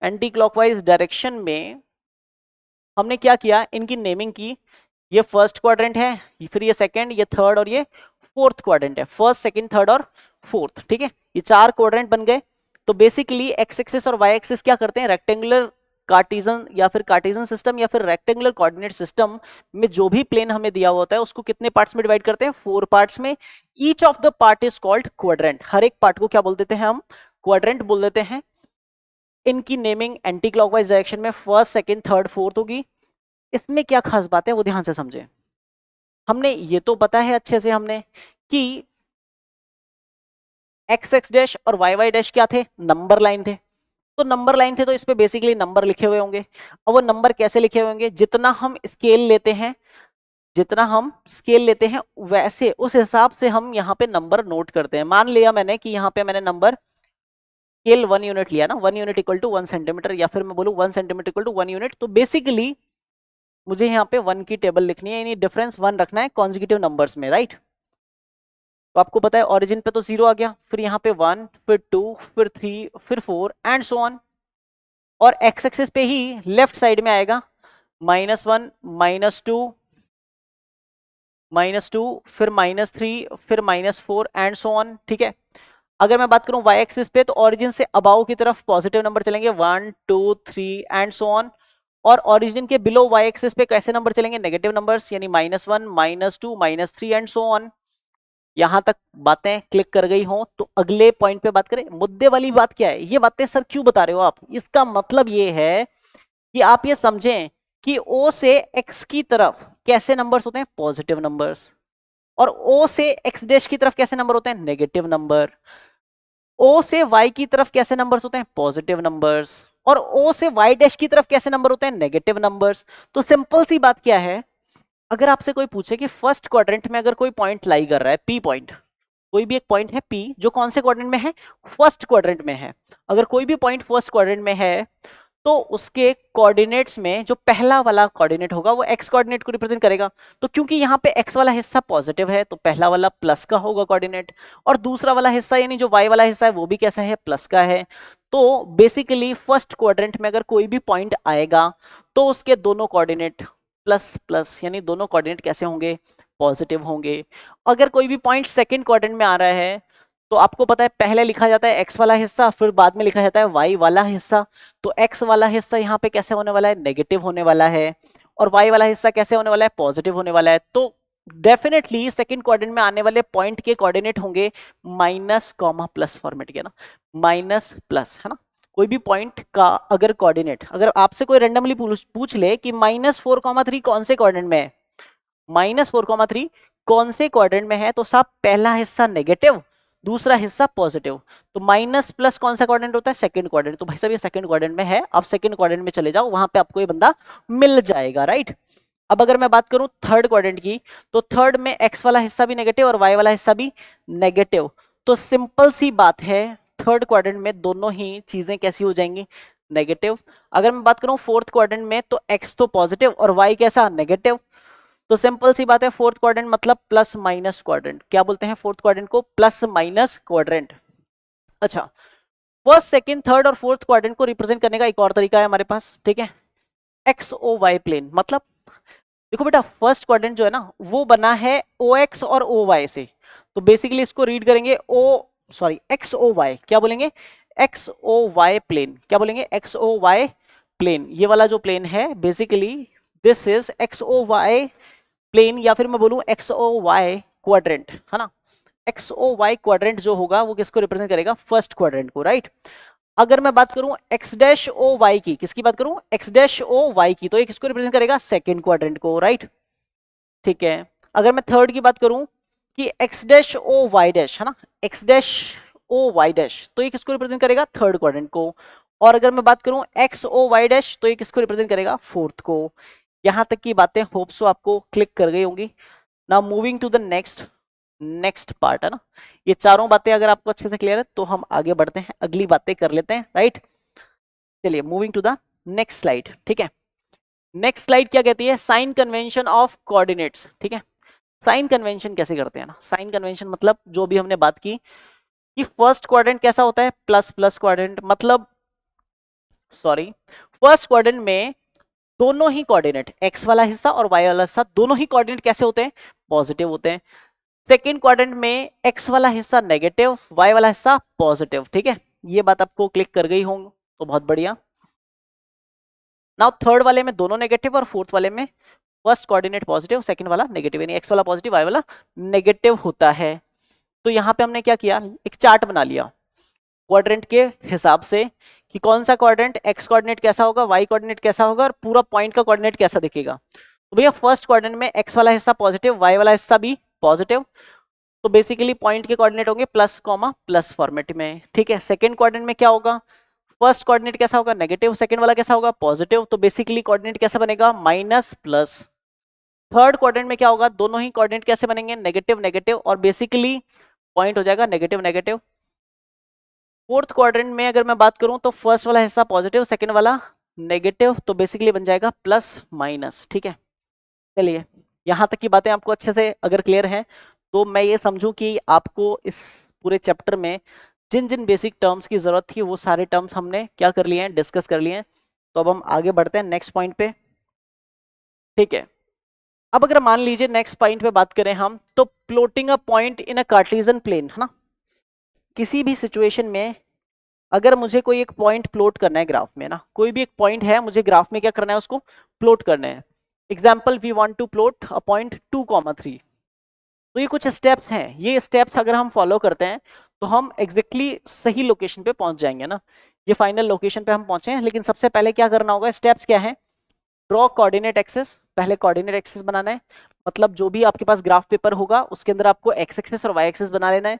एंटी क्लॉकवाइज डायरेक्शन में हमने क्या किया? इनकी नेमिंग की. ये फर्स्ट क्वाड्रेंट है, फिर ये सेकंड, ये थर्ड और ये फोर्थ क्वाड्रेंट है. फर्स्ट, सेकंड, थर्ड और फोर्थ. ठीक है, ये 4 क्वाड्रेंट बन गए. तो बेसिकली एक्स एक्सिस और वाई एक्सिस क्या करते हैं? रेक्टेंगुलर कार्टेशियन या फिर कार्टेशियन सिस्टम या फिर रेक्टेंगुलर कोऑर्डिनेट सिस्टम में जो भी प्लेन हमें दिया होता है उसको कितने पार्ट्स में डिवाइड करते हैं? 4 पार्ट्स में. Each of the part is called quadrant. हर एक पार्ट को क्या बोल देते हैं हम? क्वाड्रेंट बोल देते हैं. इनकी नेमिंग एंटी क्लॉकवाइज डायरेक्शन में फर्स्ट, सेकंड, थर्ड, फोर्थ होगी. इसमें क्या खास बात है वो ध्यान से समझे. हमने ये तो पता है अच्छे से हमने कि एक्स एक्स डैश और वाई वाई डैश क्या थे? नंबर लाइन थे. तो नंबर लाइन थे तो इस पे बेसिकली नंबर लिखे हुए होंगे. अब वो नंबर कैसे लिखे हुए होंगे? जितना हम स्केल लेते हैं, जितना हम स्केल लेते हैं वैसे उस हिसाब से हम यहाँ पे नंबर नोट करते हैं. मान लिया मैंने कि यहाँ पे मैंने नंबर स्केल 1 यूनिट लिया ना, 1 यूनिट इक्वल टू 1 सेंटीमीटर, या फिर मैं बोलूँ 1 सेंटीमीटर इक्वल टू 1 यूनिट. तो बेसिकली मुझे यहाँ पे 1 की टेबल लिखनी है, यानी डिफरेंस 1 रखना है कॉन्जिक्यूटिव नंबर्स में, राइट. तो आपको पता है ओरिजिन पे तो 0 आ गया, फिर यहाँ पे 1, फिर 2, फिर 3, फिर 4 एंड सो ऑन. और एक्स एक्सिस पे ही लेफ्ट साइड में आएगा -1, -2, -2, फिर -3, फिर -4 एंड सो ऑन. ठीक है, अगर मैं बात करूं वाई एक्सिस पे तो ओरिजिन से अबाव की तरफ पॉजिटिव नंबर चलेंगे 1, 2, 3 एंड सो ऑन. और ओरिजिन के बिलो वाई एक्सिस पे कैसे नंबर चलेंगे? नेगेटिव नंबर्स, यानी -1, -2, -3 एंड सो ऑन. यहां तक बातें क्लिक कर गई हो तो अगले पॉइंट पे बात करें. मुद्दे वाली बात क्या है? ये बातें सर क्यों बता रहे हो आप? इसका मतलब ये है कि आप ये समझें कि O से X की तरफ कैसे नंबर्स होते हैं? Positive numbers. और O से X डैश की तरफ कैसे नंबर होते हैं? Negative number. O से Y की तरफ कैसे नंबर्स होते हैं? Positive numbers. और O से Y डैश की तरफ कैसे नंबर होते हैं? Negative numbers. तो सिंपल सी बात क्या है, अगर आपसे कोई पूछे कि फर्स्ट क्वाड्रेंट में अगर कोई पॉइंट लाई कर रहा है, P पॉइंट, कोई भी एक पॉइंट है P जो कौन से क्वाड्रेंट में है? फर्स्ट क्वाड्रेंट में है. अगर कोई भी पॉइंट फर्स्ट क्वाड्रेंट में है तो उसके कोऑर्डिनेट्स में जो पहला वाला कोऑर्डिनेट होगा वो एक्स कोऑर्डिनेट को रिप्रेजेंट करेगा. तो क्योंकि यहाँ पे एक्स वाला हिस्सा पॉजिटिव है तो पहला वाला प्लस का होगा कोऑर्डिनेट, और दूसरा वाला हिस्सा यानी जो वाई वाला हिस्सा है वो भी कैसा है? प्लस का है. तो बेसिकली फर्स्ट क्वाड्रेंट में अगर कोई भी पॉइंट आएगा तो उसके दोनों कोऑर्डिनेट प्लस प्लस, यानी दोनों कोऑर्डिनेट कैसे होंगे? पॉजिटिव होंगे। अगर कोई भी पॉइंट सेकंड क्वाड्रेंट में आ रहा है तो आपको पता है पहले लिखा जाता है x वाला हिस्सा, फिर बाद में लिखा जाता है y वाला हिस्सा। तो x वाला हिस्सा यहाँ पे कैसे होने वाला है, नेगेटिव होने वाला है, और y वाला हिस्सा कैसे होने वाला है, पॉजिटिव होने वाला है। तो डेफिनेटली सेकंड क्वाड्रेंट में आने वाले पॉइंट के कोऑर्डिनेट होंगे माइनस कॉमा प्लस फॉर्मेट के ना, माइनस प्लस, है ना। कोई भी पॉइंट का अगर कोऑर्डिनेट, अगर आपसे कोई रेंडमली पूछ ले कि -4,3 कौन से क्वाड्रेंट में है, -4,3 कौन से क्वाड्रेंट में है, तो साहब पहला हिस्सा नेगेटिव, दूसरा हिस्सा पॉजिटिव। तो माइनस प्लस कौन सा क्वाड्रेंट होता है, सेकंड क्वाड्रेंट। तो भाई साहब ये सेकंड क्वाड्रेंट में है, आप सेकंड क्वाड्रेंट में चले जाओ, वहां पे आपको ये बंदा मिल जाएगा, राइट। अब अगर मैं बात करूं थर्ड क्वाड्रेंट की, तो थर्ड में एक्स वाला हिस्सा भी नेगेटिव और वाई वाला हिस्सा भी नेगेटिव। तो सिंपल सी बात है, थर्ड क्वाड्रेंट में दोनों ही चीजें कैसी हो जाएंगी, नेगेटिव। अगर मैं बात करूं फोर्थ क्वाड्रेंट में, तो एक्स तो पॉजिटिव और वाई कैसा, नेगेटिव। तो सिंपल सी बात है, फोर्थ क्वाड्रेंट मतलब प्लस माइनस क्वाड्रेंट। क्या बोलते हैं फोर्थ क्वाड्रेंट को, प्लस माइनस क्वाड्रेंट। अच्छा, फर्स्ट सेकंड थर्ड और फोर्थ क्वाड्रेंट को रिप्रेजेंट करने का एक और तरीका है हमारे पास, ठीक है, एक्स ओ वाई प्लेन। मतलब देखो बेटा, फर्स्ट क्वाड्रेंट जो है ना वो बना है ओ एक्स और ओ वाई से। तो बेसिकली इसको रीड करेंगे एक्स ओ वाई, क्या बोलेंगे, एक्स ओ वाई प्लेन। क्या बोलेंगे, एक्स ओ वाई प्लेन। ये वाला जो प्लेन है basically this is x O y plane, या फिर मैं बोलूं एक्स ओ वाई क्वाड्रेंट, है ना। एक्स ओ वाई क्वाड्रेंट जो होगा वो किसको रिप्रेजेंट करेगा, फर्स्ट क्वाड्रेंट को, राइट। अगर मैं बात करूं एक्स डैश ओ वाई की, किसकी बात करूं, एक्स डैश ओ वाई की, तो ये किसको रिप्रेजेंट करेगा, सेकंड क्वाड्रेंट को, राइट। ठीक है, अगर मैं थर्ड की बात करूं कि x dash O y dash, है ना, x dash O y dash, तो ये किसको रिप्रेजेंट करेगा, थर्ड क्वाड्रेंट को। और अगर मैं बात करूं एक्स ओ वाई डैश, तो ये किसको रिप्रेजेंट करेगा, फोर्थ को। यहां तक की बातें होप सो आपको क्लिक कर गई होंगी। Now moving to the next part, है ना। ये चारों बातें अगर आपको अच्छे से क्लियर है तो हम आगे बढ़ते हैं, अगली बातें कर लेते हैं, राइट। चलिए moving to the next slide, ठीक है। नेक्स्ट स्लाइड क्या कहती है, साइन कन्वेंशन ऑफ कोऑर्डिनेट्स, ठीक है। साइन कन्वेंशन कैसे करते हैं ना, साइन कन्वेंशन मतलब जो भी हमने बात की कि फर्स्ट क्वाड्रेंट कैसा होता है, प्लस प्लस क्वाड्रेंट। मतलब सॉरी, फर्स्ट क्वाड्रेंट में दोनों ही कोऑर्डिनेट, एक्स वाला हिस्सा और वाई वाला हिस्सा, दोनों ही कोऑर्डिनेट कैसे होते हैं, पॉजिटिव होते हैं। सेकेंड क्वाड्रेंट में एक्स वाला हिस्सा नेगेटिव, वाई वाला हिस्सा पॉजिटिव, ठीक है। ये बात आपको क्लिक कर गई होंगी, तो बहुत बढ़िया। नाउ थर्ड वाले में दोनों नेगेटिव और फोर्थ वाले में फर्स्ट कोऑर्डिनेट पॉजिटिव, सेकंड वाला नेगेटिव, यानी एक्स वाला पॉजिटिव वाई वाला नेगेटिव होता है। तो यहां पे हमने क्या किया, एक चार्ट बना लिया क्वाड्रेंट के हिसाब से कि कौन सा क्वाड्रेंट एक्स कोऑर्डिनेट कैसा होगा, वाई कोऑर्डिनेट कैसा होगा और पूरा पॉइंट का कोऑर्डिनेट कैसा दिखेगा। तो भैया फर्स्ट क्वाड्रेंट में एक्स वाला हिस्सा पॉजिटिव, वाई वाला हिस्सा भी पॉजिटिव, तो बेसिकली पॉइंट के कोऑर्डिनेट होंगे प्लस कॉमा प्लस फॉर्मेट में, ठीक है। सेकंड क्वाड्रेंट में क्या होगा, फर्स्ट कोऑर्डिनेट कैसा होगा, नेगेटिव, सेकंड वाला कैसा होगा, पॉजिटिव, तो बेसिकली कोऑर्डिनेट कैसा बनेगा, माइनस प्लस। थर्ड क्वाड्रेंट में क्या होगा, दोनों ही कोऑर्डिनेट कैसे बनेंगे, नेगेटिव नेगेटिव, और बेसिकली पॉइंट हो जाएगा नेगेटिव नेगेटिव। फोर्थ क्वाड्रेंट में अगर मैं बात करूं तो फर्स्ट वाला हिस्सा पॉजिटिव, सेकंड वाला नेगेटिव, तो बेसिकली बन जाएगा प्लस माइनस, ठीक है। चलिए यहां तक की बातें आपको अच्छे से अगर क्लियर है तो मैं ये समझूं कि आपको इस पूरे चैप्टर में जिन जिन बेसिक टर्म्स की जरूरत थी वो सारे टर्म्स हमने क्या कर लिए हैं, डिस्कस कर लिए हैं। तो अब हम आगे बढ़ते हैं नेक्स्ट पॉइंट पे, ठीक है। अब अगर मान लीजिए नेक्स्ट पॉइंट पे बात करें हम, तो plotting a point in a Cartesian plane, है ना। किसी भी सिचुएशन में अगर मुझे कोई एक पॉइंट प्लॉट करना है ग्राफ में ना, कोई भी एक पॉइंट है, मुझे ग्राफ में क्या करना है, उसको प्लॉट करना है। Example we want to plot a point 2,3। तो ये कुछ स्टेप्स हैं, ये स्टेप्स अगर हम फॉलो करते हैं तो हम एग्जैक्टली सही लोकेशन पे पहुंच जाएंगे ना। ये फाइनल लोकेशन पे हम पहुंचे हैं, लेकिन सबसे पहले क्या करना होगा, स्टेप्स क्या है, ड्रॉ कोऑर्डिनेट एक्सिस। पहले कोऑर्डिनेट एक्सिस बनाना है, मतलब जो भी आपके पास ग्राफ पेपर होगा उसके अंदर आपको एक्स एक्सिस और वाई एक्सिस बना लेना है।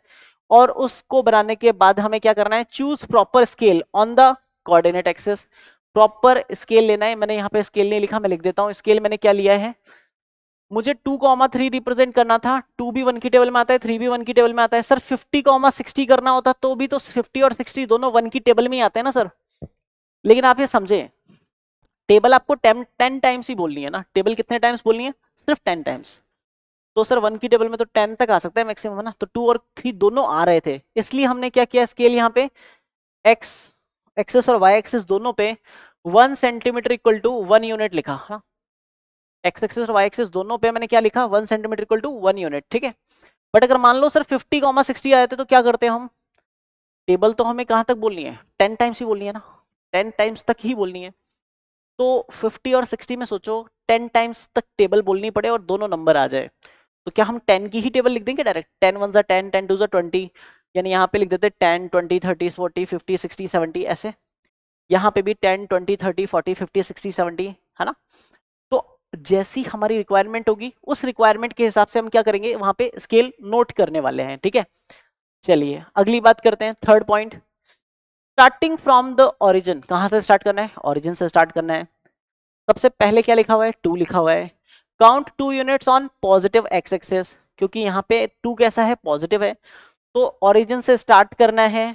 और उसको बनाने के बाद हमें क्या करना है, choose proper scale on the coordinate axis. Proper scale लेना है, मैंने यहाँ पे स्केल नहीं लिखा, मैं लिख देता हूँ स्केल मैंने क्या लिया है। मुझे 2,3 रिप्रेजेंट करना था, 2 भी 1 की टेबल में आता है, 3 भी 1 की टेबल में आता है। सर 50,60 करना होता तो भी तो 50 और 60 दोनों 1 की टेबल में ही आते हैं ना सर। लेकिन आप ये समझे, टेबल आपको 10 टाइम्स ही बोलनी है ना। टेबल कितने टाइम्स बोलनी है, सिर्फ 10 टाइम्स। तो सर 1 की टेबल में तो 10 तक आ सकता है मैक्सिमम, है ना। तो 2 और 3 दोनों आ रहे थे, इसलिए हमने क्या किया, स्केल यहाँ पे एक्स एक्सिस और वाई एक्सिस दोनों पे 1 सेंटीमीटर इक्वल टू 1 यूनिट लिखा, हाँ। एक्स एक्सिस और वाई एक्सिस दोनों पे मैंने क्या लिखा, 1 सेंटीमीटर इक्वल टू 1 यूनिट, ठीक है। बट अगर मान लो सर 50,60 आए थे तो क्या करते हैं हम, टेबल तो हमें कहां तक बोलनी है, 10 टाइम्स ही बोलनी है ना, 10 टाइम्स तक ही बोलनी है। तो 50 और 60 में सोचो 10 टाइम्स तक टेबल बोलनी पड़े और दोनों नंबर आ जाए, तो क्या हम 10 की ही टेबल लिख देंगे डायरेक्ट, 10 वन जा 10, 10 टू जा 20, यानी यहाँ पे लिख देते 10 20 30 40 50 60 70 ऐसे, यहाँ पे भी 10 20 30 40 50 60 70, है ना। तो जैसी हमारी रिक्वायरमेंट होगी उस रिक्वायरमेंट के हिसाब से हम क्या करेंगे, वहां पे स्केल नोट करने वाले हैं, ठीक है। चलिए अगली बात करते हैं, third point, starting from the origin, कहां से स्टार्ट करना है, ओरिजिन से स्टार्ट करना है। सबसे पहले क्या लिखा हुआ है, 2 लिखा हुआ है। Count 2 units on positive x axis, क्योंकि यहाँ पे 2 कैसा है, पॉजिटिव है, तो ओरिजिन से स्टार्ट करना है,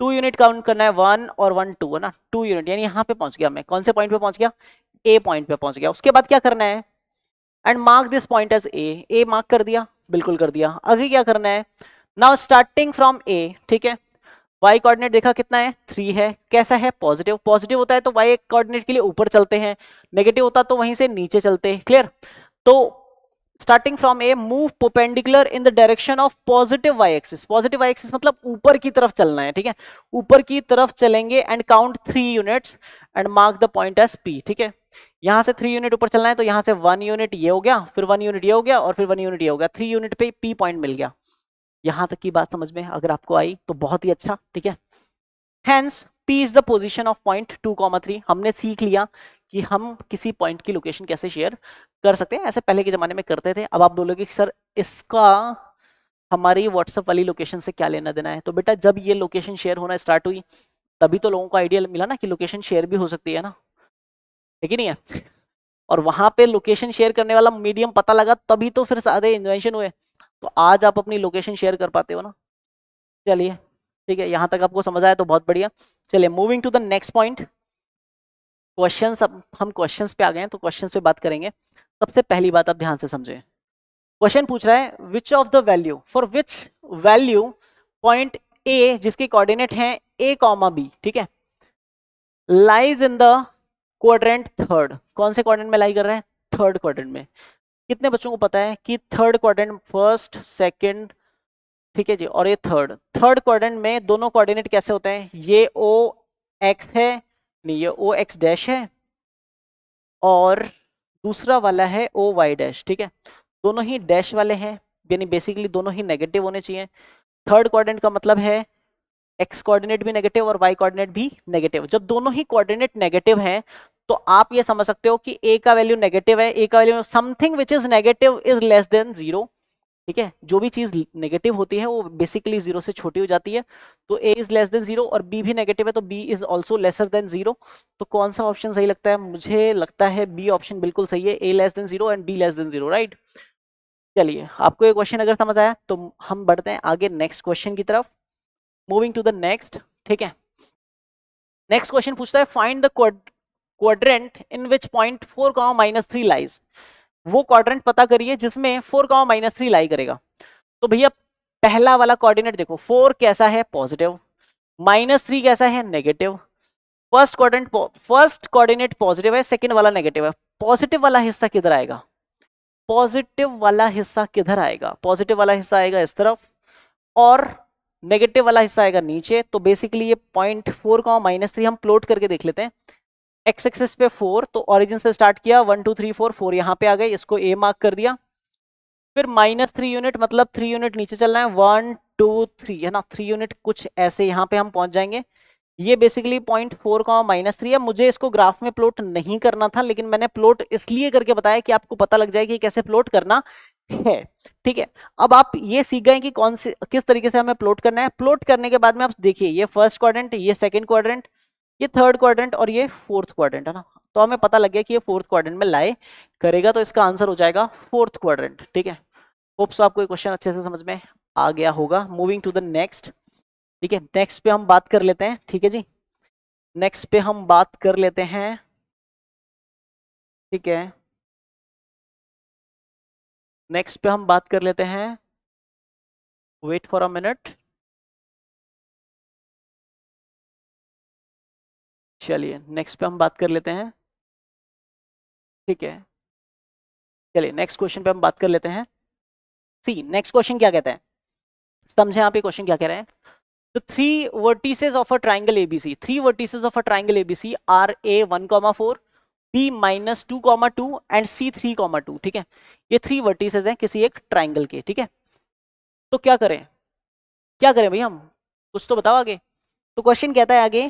2 यूनिट काउंट करना है, 1 और 1 2 है ना, 2 यूनिट, यानी यहाँ पे पहुंच गया मैं, कौन से पॉइंट पे पहुंच गया, ए पॉइंट पे पहुंच गया। उसके बाद क्या करना है, and mark this point as A mark कर दिया, बिल्कुल कर दिया। आगे क्या करना है, नाउ स्टार्टिंग फ्रॉम ए, ठीक है, y कोऑर्डिनेट देखा कितना है, 3 है, कैसा है, पॉजिटिव, पॉजिटिव होता है तो y कोऑर्डिनेट के लिए ऊपर चलते हैं, नेगेटिव होता तो वहीं से नीचे चलते हैं, क्लियर। तो starting from A move perpendicular in the direction of positive y axis, positive y axis मतलब ऊपर की तरफ चलना है, ठीक है, ऊपर की तरफ चलेंगे, and count 3 units and mark the point as P, ठीक है। यहां से 3 यूनिट ऊपर चलना है, तो यहां से 1 यूनिट ये हो गया, फिर 1 यूनिट ये हो गया, और फिर 1 यूनिट ये हो गया, 3 यूनिट पे पी पॉइंट मिल गया। यहां तक की बात समझ में अगर आपको आई तो बहुत ही अच्छा, ठीक है। Hence P is the position of point 2,3, हमने सीख लिया कि हम किसी पॉइंट की लोकेशन कैसे शेयर कर सकते हैं, ऐसे पहले के जमाने में करते थे। अब आप बोलोगे कि सर इसका हमारी व्हाट्सएप वाली लोकेशन से क्या लेना देना है, तो बेटा जब ये लोकेशन शेयर होना स्टार्ट हुई तभी तो लोगों को आइडिया मिला ना कि लोकेशन शेयर भी हो सकती है ना, है कि नहीं है। और वहां पे लोकेशन शेयर करने वाला मीडियम पता लगा तभी तो फिर सारे इन्वेंशन हुए, तो आज आप अपनी लोकेशन शेयर कर पाते हो ना। चलिए ठीक है, यहां तक आपको समझ आया तो बहुत बढ़िया। चलिए moving to the next point, questions. अब हम क्वेश्चंस पे आ गए हैं तो क्वेश्चंस पे बात करेंगे। सबसे पहली बात आप ध्यान से समझें, क्वेश्चन पूछ रहा है which of the value, for which value point A जिसके कोऑर्डिनेट हैं ए कॉमा बी, ठीक है, lies in the quadrant third, कौन से क्वाड्रेंट में लाई कर रहे हैं, थर्ड क्वाड्रेंट में। कितने बच्चों को पता है कि थर्ड क्वाड्रेंट, फर्स्ट सेकंड, ठीक है जी, और ये थर्ड, थर्ड क्वाड्रेंट में दोनों कोऑर्डिनेट कैसे होते हैं, ये ओ एक्स है, नहीं ये ओ एक्स डैश है, और दूसरा वाला है ओ वाई डैश, ठीक है, दोनों ही डैश वाले हैं, यानी बेसिकली दोनों ही नेगेटिव होने चाहिए। थर्ड क्वाड्रेंट का मतलब है एक्स कोऑर्डिनेट भी नेगेटिव और वाई कोऑर्डिनेट भी नेगेटिव। जब दोनों ही कोऑर्डिनेट नेगेटिव हैं तो आप ये समझ सकते हो कि ए का वैल्यू नेगेटिव है, ए का value something which is negative is less than zero, ठीक है, जो भी चीज नेगेटिव होती है वो बेसिकली जीरो से छोटी हो जाती है। तो a is less than zero, और बी भी नेगेटिव है तो b is also lesser than zero. तो कौन सा ऑप्शन सही लगता है, मुझे लगता है बी ऑप्शन बिल्कुल सही है, a less than zero and b less than zero, right. चलिए आपको ये क्वेश्चन अगर समझ आया तो हम बढ़ते हैं आगे नेक्स्ट क्वेश्चन की तरफ, मूविंग टू द नेक्स्ट, ठीक है। नेक्स्ट क्वेश्चन पूछता है find the quadrant in which point 4,-3 lies, वो क्वाड्रेंट पता करिए जिसमें 4,-3 लाई करेगा। तो भैया पहला वाला कोऑर्डिनेट देखो, 4 कैसा है, पॉजिटिव, -3 कैसा है, नेगेटिव। फर्स्ट कोऑर्डिनेट पॉजिटिव है, सेकंड वाला नेगेटिव है, पॉजिटिव वाला हिस्सा किधर आएगा, पॉजिटिव वाला हिस्सा किधर आएगा, पॉजिटिव वाला हिस्सा आएगा इस तरफ, और नेगेटिव वाला हिस्सा आएगा नीचे। तो बेसिकली ये पॉइंट 4,-3 हम प्लॉट करके देख लेते हैं। एक्स एक्सिस पे 4, तो ऑरिजिन से स्टार्ट किया, 1 2 3 4, 4 यहाँ पे आ गए, इसको ए मार्क कर दिया। फिर -3 यूनिट मतलब 3 यूनिट नीचे चलना है, 1 2 3 है ना, 3 यूनिट कुछ ऐसे यहाँ पे हम पहुंच जाएंगे। ये बेसिकली पॉइंट 4,-3 है। मुझे इसको ग्राफ में प्लॉट नहीं करना था, लेकिन मैंने प्लॉट इसलिए करके बताया कि आपको पता लग जाए कि कैसे प्लॉट करना है, ठीक है। अब आप ये सीख गए कि कौन से किस तरीके से हमें प्लॉट करना है। प्लॉट करने के बाद में आप देखिए, ये फर्स्ट क्वाड्रेंट, ये सेकंड क्वाड्रेंट, ये थर्ड क्वाड्रेंट और ये फोर्थ क्वाड्रेंट, है ना। तो हमें पता लग गया कि ये फोर्थ क्वाड्रेंट में लाई करेगा, तो इसका आंसर हो जाएगा फोर्थ क्वाड्रेंट, ठीक है। होप्स आपको ये क्वेश्चन अच्छे से समझ में आ गया होगा। मूविंग टू द नेक्स्ट, ठीक है, नेक्स्ट पे हम बात कर लेते हैं, ठीक है जी, नेक्स्ट पे हम बात कर लेते हैं, ठीक है, नेक्स्ट पे हम बात कर लेते हैं, वेट फॉर अ मिनट, चलिए नेक्स्ट पे हम बात कर लेते हैं, ठीक है। चलिए नेक्स्ट क्वेश्चन पे हम बात कर लेते हैं। सी नेक्स्ट क्वेश्चन क्या कहता है, समझे यहाँ पे क्वेश्चन क्या कह रहे हैं। तो three vertices of a triangle ABC, three vertices of a triangle ABC are A 1,4, B -2,2 and C 3,2। ठीक है, ये थ्री वर्टिसेस हैं किसी एक ट्राइंगल के। ठीक है, तो क्या करें, क्या करें भाई, हम कुछ तो बताओ आगे। तो क्वेश्चन कहता है आगे,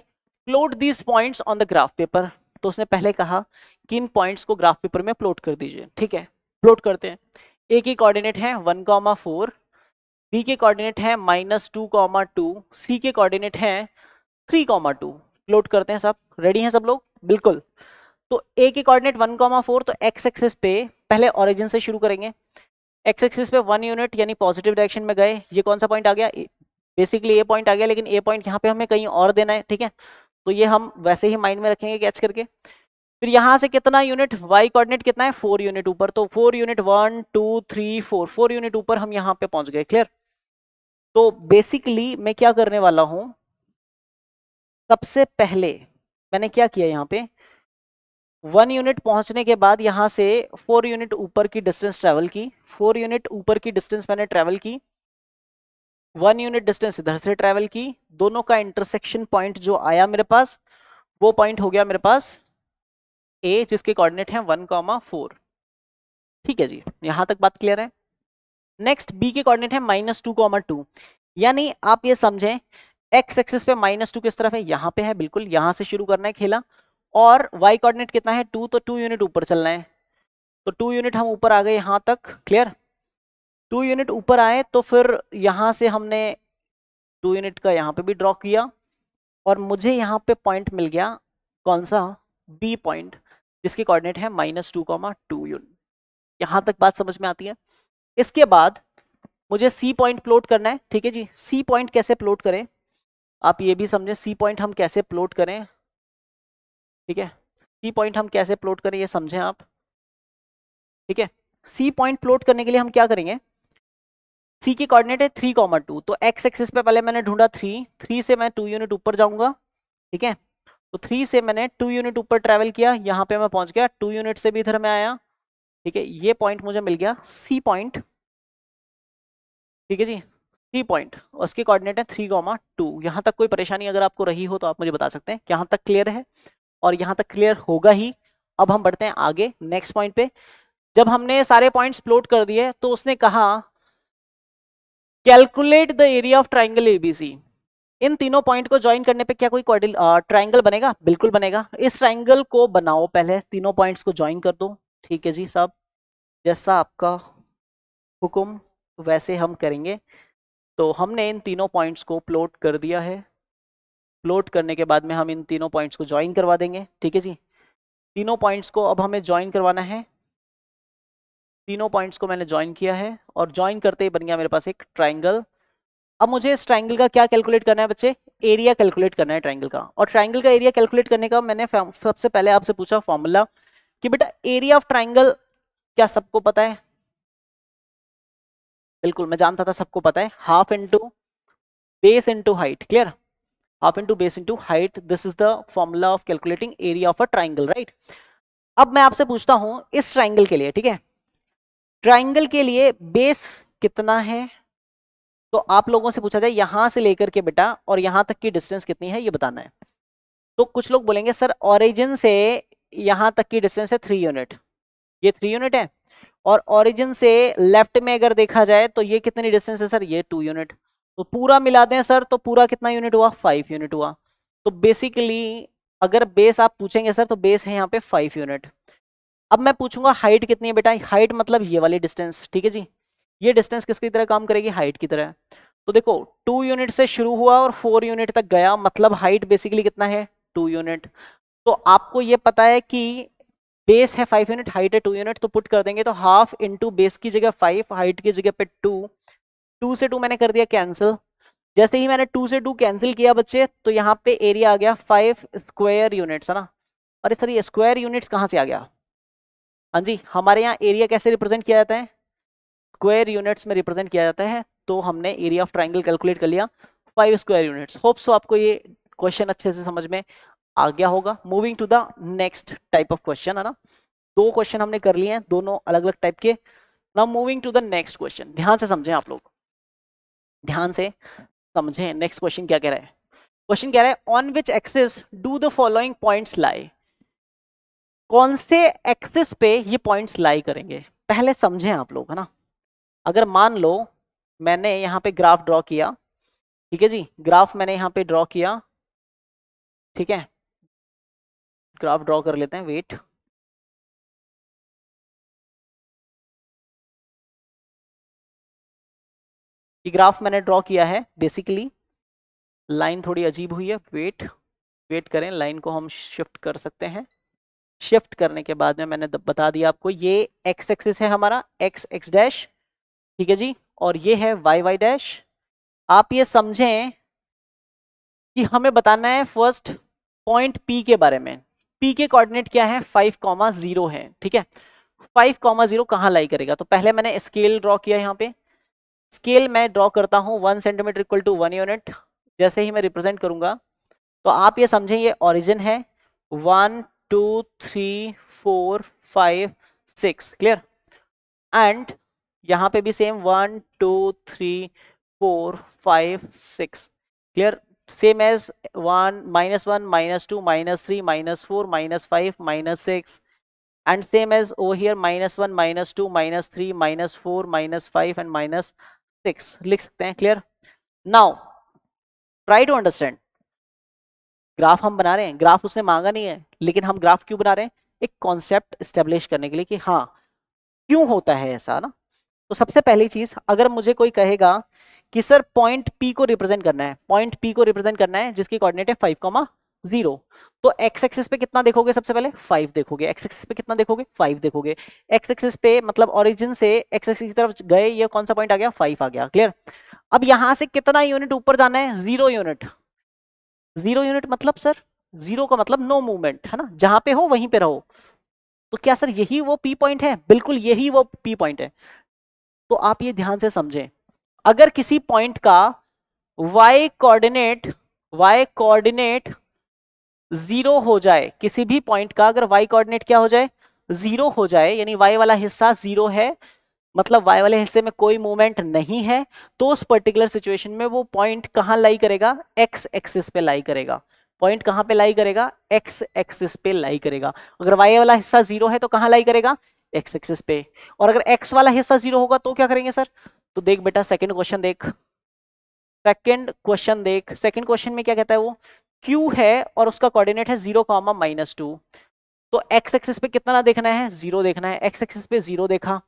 plot these points on the graph paper. तो उसने पहले कहा कि इन पॉइंट्स को ग्राफ पेपर में प्लॉट कर दीजिए। ठीक है, प्लॉट करते हैं। ए की कोऑर्डिनेट है 1,4, बी के कोऑर्डिनेट है -2,2, सी के कोऑर्डिनेट है 3,2। प्लॉट करते हैं। सब रेडी हैं सब लोग, बिल्कुल। तो ए के कोऑर्डिनेट 1,4, तो एक्स एक्सिस पे पहले ओरिजिन से शुरू करेंगे। एक्स एक्सिस पे 1 यूनिट यानी पॉजिटिव डायरेक्शन में गए, ये कौन सा पॉइंट आ गया, बेसिकली ए पॉइंट आ गया, लेकिन ए पॉइंट यहाँ पे हमें कहीं और देना है। ठीक है, तो ये हम वैसे ही माइंड में रखेंगे कैच करके। फिर यहां से कितना यूनिट, वाई कोऑर्डिनेट कितना है 4 यूनिट ऊपर, तो 4 यूनिट 1 2 3 4, 4 यूनिट ऊपर हम यहाँ पे पहुंच गए। क्लियर। तो बेसिकली मैं क्या करने वाला हूं, सबसे पहले मैंने क्या किया, यहाँ पे 1 यूनिट पहुंचने के बाद यहां से 4 यूनिट ऊपर की डिस्टेंस ट्रेवल की, 4 यूनिट ऊपर की डिस्टेंस मैंने ट्रेवल की, 1 यूनिट डिस्टेंस इधर से ट्रेवल की, दोनों का इंटरसेक्शन पॉइंट जो आया मेरे पास, वो पॉइंट हो गया मेरे पास ए, जिसके कोऑर्डिनेट है 1,4। ठीक है जी, यहां तक बात क्लियर है। नेक्स्ट बी के कोऑर्डिनेट है -2,2, यानी आप ये समझें एक्स एक्सिस पे -2 किस तरफ है, यहां पे है, बिल्कुल यहां से शुरू करना है खेला। और वाई कोऑर्डिनेट कितना है 2, तो 2 यूनिट ऊपर चलना है, तो 2 यूनिट हम ऊपर आ गए यहां तक। क्लियर, 2 यूनिट ऊपर आए तो फिर यहां से हमने 2 यूनिट का यहां पे भी ड्रॉ किया, और मुझे यहां पे पॉइंट मिल गया कौन सा, बी पॉइंट, जिसकी कोऑर्डिनेट है -2,2 यूनिट। यहां तक बात समझ में आती है। इसके बाद मुझे सी पॉइंट प्लॉट करना है। ठीक है जी, सी पॉइंट कैसे प्लॉट करें, आप ये भी समझे, सी पॉइंट हम कैसे प्लॉट करें। ठीक है, सी पॉइंट हम कैसे प्लॉट करें ये समझें आप। ठीक है, सी पॉइंट प्लॉट करने के लिए हम क्या करेंगे, सी की कोऑर्डिनेट है 3,2, तो एक्स एक्सिस पे पहले मैंने ढूंढा 3, 3 से मैं 2 यूनिट ऊपर जाऊंगा। ठीक है, तो 3 से मैंने 2 यूनिट ऊपर ट्रेवल किया, यहां पे मैं पहुंच गया, 2 यूनिट से भी इधर में आया। ठीक है, ये पॉइंट मुझे मिल गया सी पॉइंट। ठीक है जी, सी पॉइंट, उसकी कोऑर्डिनेट है 3,2। यहां तक कोई परेशानी अगर आपको रही हो तो आप मुझे बता सकते हैं। यहां तक क्लियर है, और यहां तक क्लियर होगा ही। अब हम बढ़ते हैं आगे नेक्स्ट पॉइंट पे। जब हमने सारे पॉइंट्स प्लॉट कर दिए तो उसने कहा calculate the area of triangle ABC. इन तीनों पॉइंट को ज्वाइन करने पे क्या कोई ट्राइंगल बनेगा, बिल्कुल बनेगा। इस ट्राइंगल को बनाओ, पहले तीनों पॉइंट्स को ज्वाइन कर दो। ठीक है जी, सब जैसा आपका हुक्म वैसे हम करेंगे। तो हमने इन तीनों पॉइंट्स को प्लॉट कर दिया है। प्लॉट करने के बाद में हम इन तीनों पॉइंट्स को ज्वाइन करवा देंगे। ठीक है जी, तीनों पॉइंट्स को अब हमें ज्वाइन करवाना है। तीनों पॉइंट्स को मैंने ज्वाइन किया है, और ज्वाइन करते ही बन गया मेरे पास एक ट्राइंगल। अब मुझे इस ट्राइंगल का क्या कैलकुलेट करना है बच्चे, एरिया कैलकुलेट करना है ट्राइंगल का। और ट्राइंगल का एरिया कैलकुलेट करने का मैंने सबसे पहले आपसे पूछा फॉर्मूला कि बेटा एरिया ऑफ ट्राइंगल क्या सबको पता है, बिल्कुल मैं जानता था सबको पता है, half into base into height. Clear, half into base into height, this is the formula of calculating area of a triangle, right. अब मैं आपसे पूछता हूं इस ट्राइंगल के लिए, ठीक है, ट्राइंगल के लिए बेस कितना है, तो आप लोगों से पूछा जाए यहां से लेकर के बेटा और यहां तक की डिस्टेंस कितनी है ये बताना है। तो कुछ लोग बोलेंगे सर ओरिजिन से यहां तक की डिस्टेंस है 3 यूनिट, ये 3 यूनिट है। और ओरिजिन से लेफ्ट में अगर देखा जाए तो ये कितनी डिस्टेंस है सर, ये 2 यूनिट। तो पूरा मिला दें सर तो पूरा कितना यूनिट हुआ, 5 यूनिट हुआ। तो बेसिकली अगर बेस आप पूछेंगे सर तो बेस है यहाँ पे 5 यूनिट। अब मैं पूछूंगा हाइट कितनी है बेटा, हाइट मतलब ये वाली डिस्टेंस। ठीक है जी, ये डिस्टेंस किसकी तरह काम करेगी, हाइट की तरह। तो देखो 2 यूनिट से शुरू हुआ और 4 यूनिट तक गया, मतलब हाइट बेसिकली कितना है 2 यूनिट। तो आपको ये पता है कि बेस है 5 यूनिट, हाइट है 2 यूनिट, तो पुट कर देंगे तो हाफ इंटू बेस की जगह 5, हाइट की जगह पे 2, 2 से 2 मैंने कर दिया कैंसिल। जैसे ही मैंने 2 से 2 कैंसिल किया बच्चे तो यहाँ पे एरिया आ गया 5 स्क्वायर यूनिट्स, है ना। अरे सर ये स्क्वायर यूनिट्स कहाँ से आ गया, हाँ जी हमारे यहाँ एरिया कैसे रिप्रेजेंट किया जाता है, स्क्वायर यूनिट्स में रिप्रेजेंट किया जाता है। तो हमने एरिया ऑफ ट्राइंगल कैलकुलेट कर लिया 5 स्क्वायर यूनिट्स। होप सो आपको ये क्वेश्चन अच्छे से समझ में आ गया होगा। Moving to the next type of question, है ना। दो क्वेश्चन हमने कर लिए हैं, दोनों अलग अलग टाइप के। Now moving to the next question, ध्यान से समझें आप लोग, ध्यान से समझें नेक्स्ट क्वेश्चन क्या कह रहा है। क्वेश्चन कह रहा है on which axis do the following points लाई, कौन से एक्सिस पे ये पॉइंट्स लाई करेंगे, पहले समझें आप लोग, है ना। अगर मान लो मैंने यहाँ पे ग्राफ ड्रॉ किया, ठीक है जी, ग्राफ मैंने यहाँ पे ड्रॉ किया, ठीक है, ग्राफ ड्रॉ कर लेते हैं, वेट, ये ग्राफ मैंने ड्रॉ किया है, बेसिकली लाइन थोड़ी अजीब हुई है, वेट वेट करें, लाइन को हम शिफ्ट कर सकते हैं। शिफ्ट करने के बाद में मैंने बता दिया आपको, ये एक्स एक्सिस है हमारा, एक्स एक्स डैश, ठीक है जी, और ये है वाई वाई डैश। आप ये समझें कि हमें बताना है फर्स्ट पॉइंट पी के बारे में। पी के कोऑर्डिनेट क्या है, 5,0 है, ठीक है। 5,0 कहाँ लाई करेगा, तो पहले मैंने स्केल ड्रॉ किया, यहाँ पे स्केल मैं ड्रॉ करता हूँ 1 सेंटीमीटर इक्वल टू 1 यूनिट। जैसे ही मैं रिप्रेजेंट करूंगा तो आप ये समझें ये ओरिजिन है, 1 2 3 4 5 6, क्लियर। एंड यहाँ पे भी same 1 2 3 4 5 6, clear. Same as 1 -1 -2 -3 -4 -5 -6, and same as over here -1 -2 -3 -4 -5 and -6 लिख सकते हैं, clear. Now try to understand, graph हम बना रहे हैं, ग्राफ उसने मांगा नहीं है, लेकिन हम ग्राफ क्यों बना रहे हैं, एक कॉन्सेप्ट स्टेब्लिश करने के लिए कि हाँ क्यों होता है ऐसा ना। तो सबसे पहली चीज, अगर मुझे कोई कहेगा कि सर पॉइंट पी को रिप्रेजेंट करना है, पॉइंट पी को रिप्रेजेंट करना है जिसकी कोऑर्डिनेट है 5,0, तो एक्स एक्सिस पे कितना देखोगे, सबसे पहले 5 देखोगे, एक्स एक्सिस पे कितना देखोगे, 5 देखोगे। एक्स एक्सिस पे मतलब ओरिजिन से एक्स एक्सिस की तरफ गए, ये कौन सा पॉइंट आ गया, 5 आ गया, क्लियर। अब यहां से कितना यूनिट ऊपर जाना है, 0 यूनिट। 0 यूनिट मतलब सर, 0 का मतलब नो मूवमेंट, है ना, जहां पे हो वहीं पे रहो। तो क्या सर यही वो पी पॉइंट है, बिल्कुल यही वो पी पॉइंट है। तो आप ये ध्यान से समझें, अगर किसी पॉइंट का y कोऑर्डिनेट 0 हो जाए, किसी भी पॉइंट का अगर y कोऑर्डिनेट क्या हो जाए, 0 हो जाए, यानी y वाला हिस्सा 0 है, मतलब y वाले हिस्से में कोई मूवमेंट नहीं है, तो उस पर्टिकुलर सिचुएशन में वो पॉइंट कहां लाई करेगा, x एक्सिस पे लाई करेगा। पॉइंट कहां पे लाई करेगा, x एक्सिस पे लाई करेगा। अगर y वाला हिस्सा 0 है तो कहां लाई करेगा, x एक्सिस पे। और अगर x वाला हिस्सा 0 होगा तो क्या करेंगे सर, तो देख बेटा सेकंड क्वेश्चन देख, सेकंड क्वेश्चन देख, सेकंड क्वेश्चन में क्या कहता है वो, q है और उसका कोऑर्डिनेट है 0,-2, तो x एक्सिस पे कितना देखना है, 0 देखना है, x एक्सिस पे 0 देखा,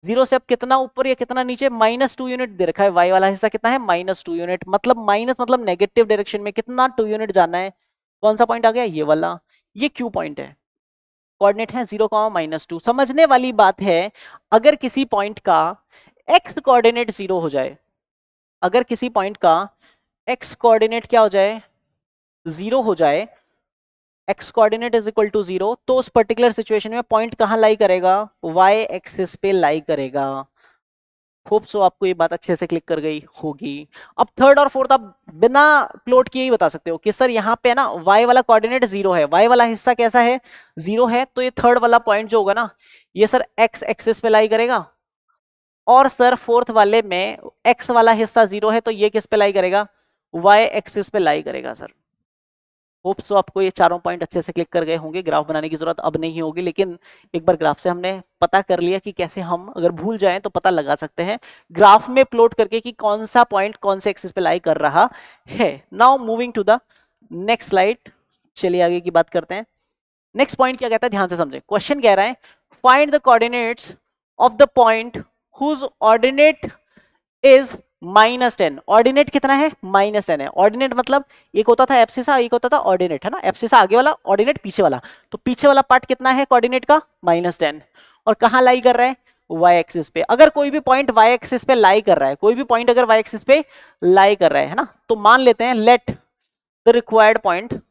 0 से अब कितना ऊपर या कितना नीचे, -2 यूनिट दे रखा है, y वाला हिस्सा कितना है, -2 यूनिट, मतलब माइनस मतलब नेगेटिव डायरेक्शन में कितना 2 यूनिट जाना है। कौन सा पॉइंट आ गया, ये वाला, ये q पॉइंट है, कोऑर्डिनेट है 0,-2। समझने वाली बात है, अगर किसी पॉइंट का x कोऑर्डिनेट 0 हो जाए, अगर किसी पॉइंट का x कोऑर्डिनेट क्या हो जाए, 0 हो जाए, x coordinate is equal to 0, तो उस पर्टिकुलर सिचुएशन में पॉइंट कहां लाई करेगा, y एक्सिस पे लाई करेगा। होप सो आपको ये बात अच्छे से क्लिक कर गई होगी। अब थर्ड और फोर्थ आप बिना प्लॉट किए ही बता सकते हो कि सर यहाँ पे ना y वाला कोऑर्डिनेट 0 है, y वाला हिस्सा कैसा है, 0 है, तो ये थर्ड वाला पॉइंट जो होगा ना, ये सर x एक्सिस पे लाई करेगा। और सर फोर्थ वाले में x वाला हिस्सा 0 है, तो ये किस पे लाई करेगा, y एक्सिस पे लाई करेगा सर। होप सो आपको ये चारों पॉइंट अच्छे से क्लिक कर गए होंगे, ग्राफ बनाने की जरूरत अब नहीं होगी, लेकिन एक बार ग्राफ से हमने पता कर लिया कि कैसे हम अगर भूल जाएं तो पता लगा सकते हैं ग्राफ में प्लॉट करके कि कौन सा पॉइंट कौन से एक्सिस पे लाई कर रहा है। Now moving to the next slide, चलिए आगे की बात करते हैं। नेक्स्ट पॉइंट क्या कहता है, ध्यान से समझे, क्वेश्चन कह रहा है find the coordinates of the point whose ordinate is -10। Ordinate कितना है, -10 है। ऑर्डिनेट मतलब एक होता था एब्सिसा, एक होता था ऑर्डिनेट, है ना, एब्सिसा आगे वाला, ऑर्डिनेट पीछे वाला, तो पीछे वाला पार्ट कितना है कोऑर्डिनेट का, -10, और कहां लाई कर रहा है, y एक्सिस पे। अगर कोई भी पॉइंट y एक्सिस पे लाई कर रहा है, कोई भी पॉइंट अगर y एक्सिस पे लाई कर रहा है ना, तो मान लेते हैं let the required point,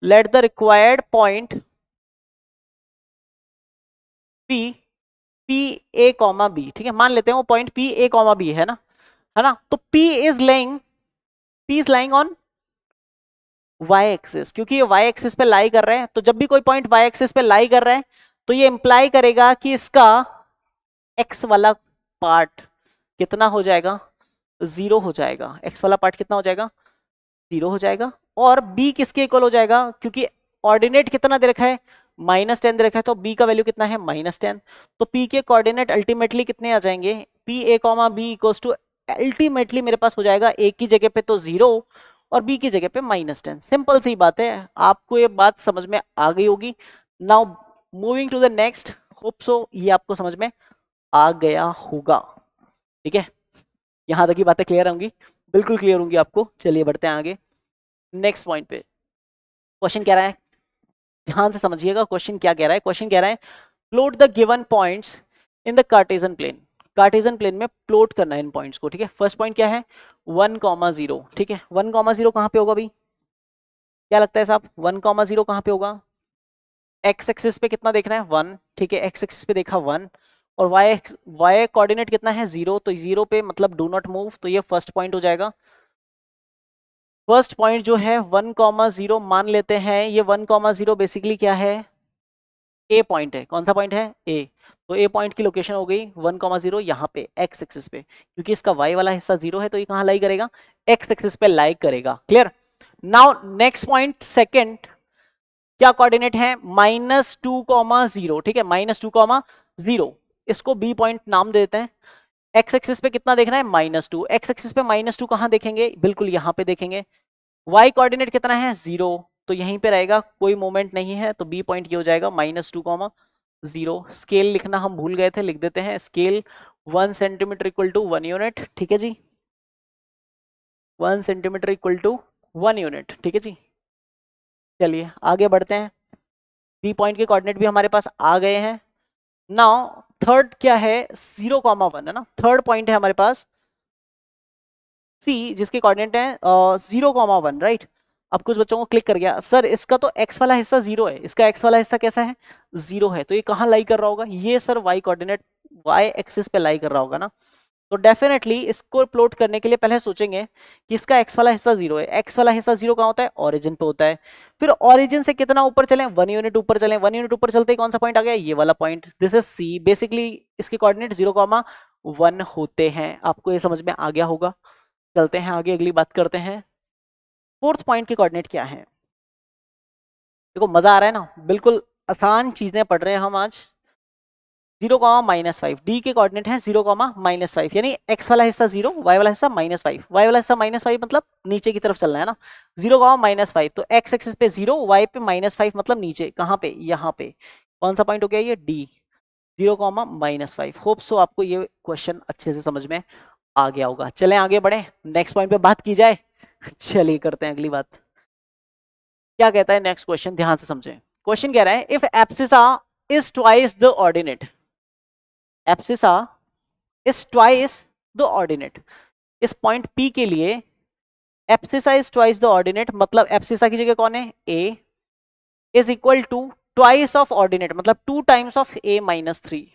let the required point p p a, b, ठीक है, मान लेते हैं वो पॉइंट p a, b है ना, तो p is lying on y axis, क्योंकि ये y एक्सिस पे लाई कर रहे हैं, तो जब भी कोई पॉइंट y एक्सिस पे लाई कर रहा है तो ये इंप्लाई करेगा कि इसका x वाला पार्ट कितना हो जाएगा, 0 हो जाएगा। x वाला पार्ट कितना हो जाएगा, 0 हो जाएगा। और b किसके इक्वल हो जाएगा, क्योंकि ऑर्डिनेट कितना दे रखा है, -10 दे रखा है, तो b का वैल्यू कितना है, -10। तो p के कोऑर्डिनेट अल्टीमेटली कितने आ जाएंगे, p a comma b equals to, ultimately मेरे पास हो जाएगा a की जगह पे तो 0 और b की जगह पे -10। सिंपल सी बात है, आपको ये बात समझ में आ गई होगी। Now moving to the next, hope so ये आपको समझ में आ गया होगा। ठीक है, यहां तक की बातें क्लियर होंगी, बिल्कुल क्लियर होंगी आपको। चलिए बढ़ते हैं आगे नेक्स्ट पॉइंट पे। क्वेश्चन कह रहा है, ध्यान से समझिएगा क्वेश्चन क्या कह रहा है। क्वेश्चन कह रहा है plot the given points in the Cartesian plane. Cartesian plane में प्लॉट करना है इन पॉइंट्स को। ठीक है, फर्स्ट पॉइंट क्या है, 1,0। ठीक है, 1,0 कहां पे होगा भाई, क्या लगता है साहब, 1,0 कहां पे होगा, एक्स एक्सिस पे कितना देखना है, 1। ठीक है, एक्स एक्सिस पे देखा 1, और वाई कोऑर्डिनेट कितना है, 0, तो 0 पे मतलब डू नॉट मूव, तो ये फर्स्ट पॉइंट हो जाएगा। फर्स्ट पॉइंट जो है 1,0 मान लेते हैं, ये 1,0 बेसिकली क्या है, ए पॉइंट है। कौन सा पॉइंट है, ए। तो ए पॉइंट की लोकेशन हो गई 1,0 यहाँ पे एक्स एक्सिस पे, क्योंकि इसका वाई वाला हिस्सा 0 है, तो ये कहां लाई करेगा, एक्स एक्सिस पे लाई करेगा। Clear. Now next point second, क्या कोऑर्डिनेट है, -2,0। ठीक है, -2,0, इसको बी पॉइंट नाम देते हैं। एक्स एक्सिस पे कितना देखना है, -2। एक्स एक्सिस पे -2 कहां देखेंगे, बिल्कुल यहां पे देखेंगे। वाई कोऑर्डिनेट कितना है, 0, तो यहीं पे रहेगा, कोई मूवमेंट नहीं है, तो बी पॉइंट ये हो जाएगा -2,0। स्केल लिखना हम भूल गए थे, लिख देते हैं scale 1 centimetre equal to 1 unit. ठीक है जी, 1 सेंटीमीटर इक्वल टू 1 यूनिट। ठीक है जी, चलिए आगे बढ़ते हैं। बी पॉइंट के कोऑर्डिनेट भी हमारे पास आ गए हैं। नाउ थर्ड क्या है, 0,1 है ना, थर्ड पॉइंट है हमारे पास सी, जिसके कोऑर्डिनेट है 0,1, राइट। अब कुछ बच्चों को क्लिक कर गया, सर इसका तो x वाला हिस्सा 0 है, इसका x वाला हिस्सा कैसा है, 0 है, तो ये कहां लाई कर रहा होगा, ये sir y coordinate y axis पे लाई कर रहा होगा ना। तो डेफिनेटली इसको प्लॉट करने के लिए पहले सोचेंगे कि इसका x वाला हिस्सा 0 है। x वाला हिस्सा 0 कहां होता है, ओरिजिन पे होता है। फिर ओरिजिन से कितना ऊपर चलें, 1 यूनिट ऊपर चलें। 1 यूनिट ऊपर चलते ही कौन सा पॉइंट आ गया, ये वाला point, this is C. Basically इसके कोऑर्डिनेट 0,1 होते हैं। आपको ये समझ में आ गया होगा। चलते हैं आगे, अगली बात करते हैं। फोर्थ पॉइंट के कोऑर्डिनेट क्या है, देखो मजा आ रहा है ना, बिल्कुल आसान चीजें पढ़ रहे हैं हम आज। 0,-5, डी के कोऑर्डिनेट है 0,-5, यानी एक्स वाला हिस्सा 0, वाई वाला हिस्सा -5। वाई वाला हिस्सा -5 मतलब नीचे की तरफ चलना है ना, 0,-5, तो एक्स एक्सिस पे 0, वाई पे -5 मतलब नीचे, कहां पे, यहाँ पे। कौन सा पॉइंट हो गया ये, डी, 0,-5। होप सो आपको ये क्वेश्चन अच्छे से समझ में आ गया होगा। चलें आगे बढ़े, नेक्स्ट पॉइंट पे बात की जाए। चलिए करते हैं अगली बात। क्या कहता है नेक्स्ट क्वेश्चन, ध्यान से समझें। क्वेश्चन कह रहा है if abscissa is twice the ordinate, abscissa is twice the ordinate, इस पॉइंट P के लिए abscissa is twice the ordinate, मतलब एब्सिसा की जगह कौन है, A, is equal to twice of ordinate, मतलब 2 times of A-3।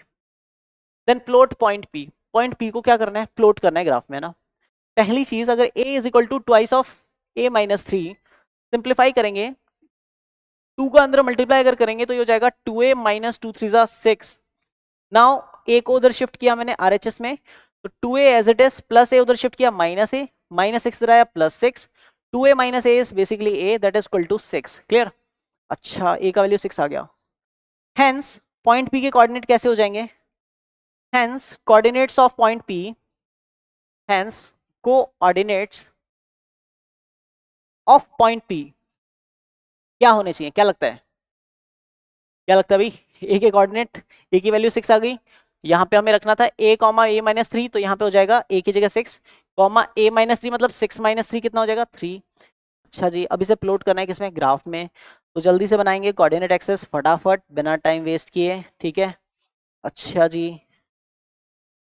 Then plot point P। Point P को क्या करना है, प्लॉट करना है ग्राफ में ना। पहली चीज, अगर A is equal to twice of A-3, simplify करेंगे, 2 का अंदर मल्टीप्लाई अगर करेंगे तो ये हो जाएगा 2a - 2 3 6। नाउ a को उधर शिफ्ट किया मैंने RHS में, तो 2a as it is, plus a उधर शिफ्ट किया -a, -6 इधर आया +6, 2a - a is basically a, that is equal to 6। Clear. अच्छा, a का वैल्यू 6 आ गया। हेंस पॉइंट P के कोऑर्डिनेट कैसे हो जाएंगे, hence coordinates of point P, hence coordinates of point P क्या होने चाहिए, क्या लगता है, क्या लगता है भाई, ए के कोऑर्डिनेट, ए की वैल्यू 6 आ गई, यहाँ पे हमें रखना था a, A-3, तो यहाँ पे हो जाएगा a की जगह 6, A-3 मतलब 6 - 3 कितना हो जाएगा, 3। अच्छा जी, अब इसे प्लॉट करना है किसमें, ग्राफ में। तो जल्दी से बनाएंगे कोऑर्डिनेट एक्सेस फटाफट, बिना टाइम वेस्ट किए। ठीक है, अच्छा जी,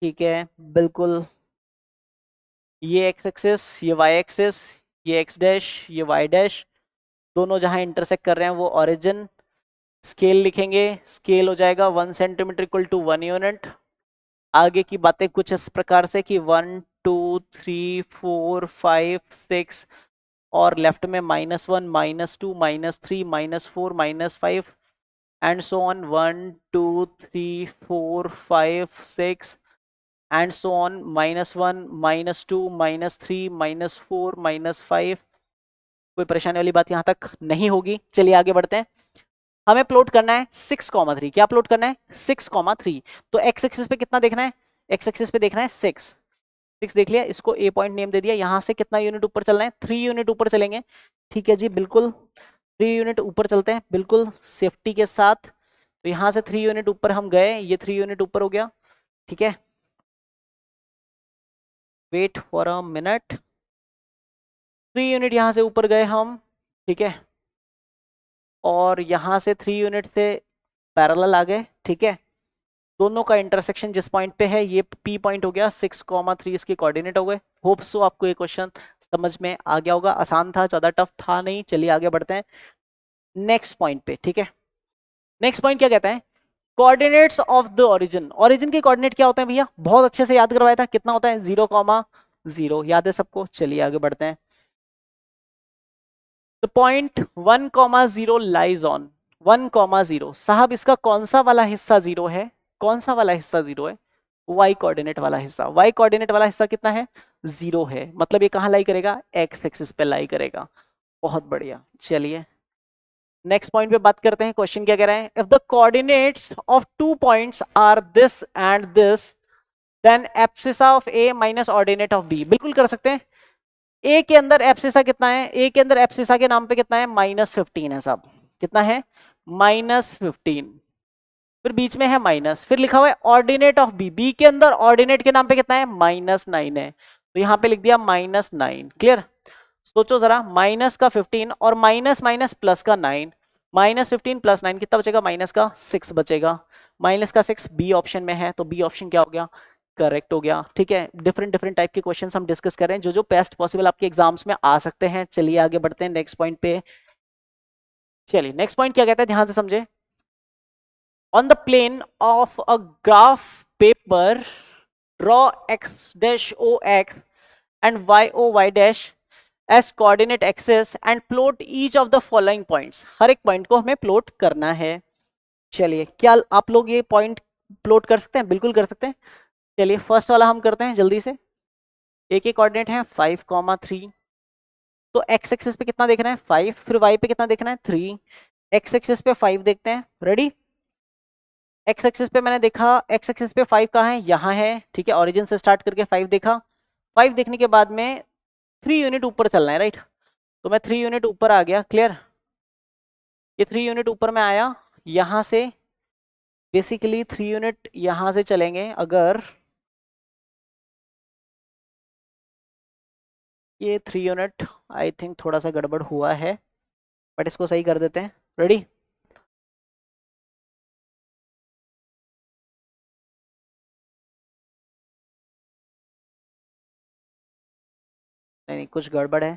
ठीक है, बिल्कुल। ये एक्स एक्सेस, ये वाई एक्सेस, ये एक्स डैश, ये वाई डैश, दोनों जहां इंटरसेक्ट कर रहे हैं वो ओरिजिन। स्केल लिखेंगे, स्केल हो जाएगा 1 सेंटीमीटर इक्वल टू 1 यूनिट। आगे की बातें कुछ इस प्रकार से कि 1 2 3 4 5 6, और लेफ्ट में -1 -2 -3 -4 -5 and so on 1 2 3 4 5 6 and so on -1 -2 -3 -4 -5। कोई परेशानी वाली बात यहां तक नहीं होगी। चलिए आगे बढ़ते हैं। हमें प्लॉट करना है 6,3। क्या प्लॉट करना है? 6,3। तो एक्स एक्सिस पे कितना देखना है? एक्स एक्सिस पे देखना है 6 देख लिया, इसको ए पॉइंट नेम दे दिया। यहां से कितना यूनिट ऊपर चलना है? 3 यूनिट ऊपर चलेंगे। ठीक है जी, बिल्कुल 3 यूनिट ऊपर चलते हैं, बिल्कुल सेफ्टी के साथ। तो यहां से 3 यूनिट ऊपर हम गए, ये 3 यूनिट ऊपर हो गया। ठीक है, wait for a minute. 3 unit यहां से ऊपर गए हम। ठीक है, और यहां से 3 यूनिट से पैरेलल आ गए। ठीक है, दोनों का इंटरसेक्शन जिस पॉइंट पे है ये पी पॉइंट हो गया। 6,3 इसके कोऑर्डिनेट हो गए। होप सो आपको ये क्वेश्चन समझ में आ गया होगा। आसान था, ज्यादा टफ था नहीं। चलिए आगे बढ़ते हैं नेक्स्ट पॉइंट पे। ठीक है, नेक्स्ट पॉइंट क्या कहता है? Coordinates of the origin. Origin के कोऑर्डिनेट क्या होते हैं भैया? बहुत अच्छे से याद करवाया था। कितना होता है? 0,0। याद है सबको? चलिए आगे बढ़ते हैं। तो पॉइंट 1,0 लाइज ऑन 1,0। साहब इसका कौन सा वाला हिस्सा जीरो है? कौन सा वाला हिस्सा जीरो है? वाई कोऑर्डिनेट वाला हिस्सा। वाई कोऑर्डिनेट वाला हिस्सा कितना है? 0 है। मतलब ये कहां लाई करेगा? एक्स एक्सिस पे लाई करेगा। बहुत बढ़िया। चलिए नेक्स्ट पॉइंट पे बात करते हैं। क्वेश्चन क्या कह रहा है? If the coordinates of 2 points are this and this, then abscissa of A minus ordinate of B. बिल्कुल कर सकते हैं। ए के अंदर एब्सिसा कितना है? ए के अंदर एब्सिसा के नाम पे कितना है? -15 है साहब। कितना है? -15। फिर बीच में है माइनस, फिर लिखा हुआ है ऑर्डिनेट ऑफ बी। बी के अंदर ऑर्डिनेट के नाम पे कितना है? -9 है। तो यहां पे लिख दिया -9। क्लियर? सोचो जरा, माइनस का 15 और माइनस माइनस प्लस का 9। -15 + 9 कितना बचेगा? माइनस का 6 बचेगा। माइनस का 6 बी ऑप्शन में है, तो बी ऑप्शन क्या हो गया? करेक्ट हो गया। ठीक है, डिफरेंट डिफरेंट टाइप के क्वेश्चंस हम डिस्कस कर रहे हैं, जो जो बेस्ट पॉसिबल आपके एग्जाम्स में आ सकते हैं। चलिए आगे बढ़ते हैं नेक्स्ट पॉइंट पे। चलिए नेक्स्ट पॉइंट क्या कहता है, ध्यान से समझे। On the plane of a graph paper, draw x dash o x and y o y dash as coordinate axes and plot each of the following points. हर एक पॉइंट को हमें प्लॉट करना है। चलिए, क्या आप लोग ये पॉइंट प्लॉट कर सकते हैं? बिल्कुल कर सकते हैं। चलिए फर्स्ट वाला हम करते हैं जल्दी से। ए के कोऑर्डिनेट है 5,3। तो एक्स एक्सिस पे कितना देखना है? 5। फिर वाई पे कितना देखना है? 3। एक्स एक्सिस पे 5 देखते हैं। रेडी? एक्स एक्सिस पे मैंने देखा, एक्स एक्सिस पे 5 कहाँ है? यहाँ है। ठीक है, ओरिजिन से स्टार्ट करके 5 देखा। 5 देखने के बाद में 3 यूनिट ऊपर चलना है। राइट? तो मैं 3 यूनिट ऊपर आ गया। क्लियर? ये 3 यूनिट ऊपर में आया। यहां से बेसिकली 3 यूनिट यहां से चलेंगे। अगर ये 3 यूनिट, आई थिंक थोड़ा सा गड़बड़ हुआ है, बट इसको सही कर देते हैं। रेडी? नहीं, कुछ गड़बड़ है,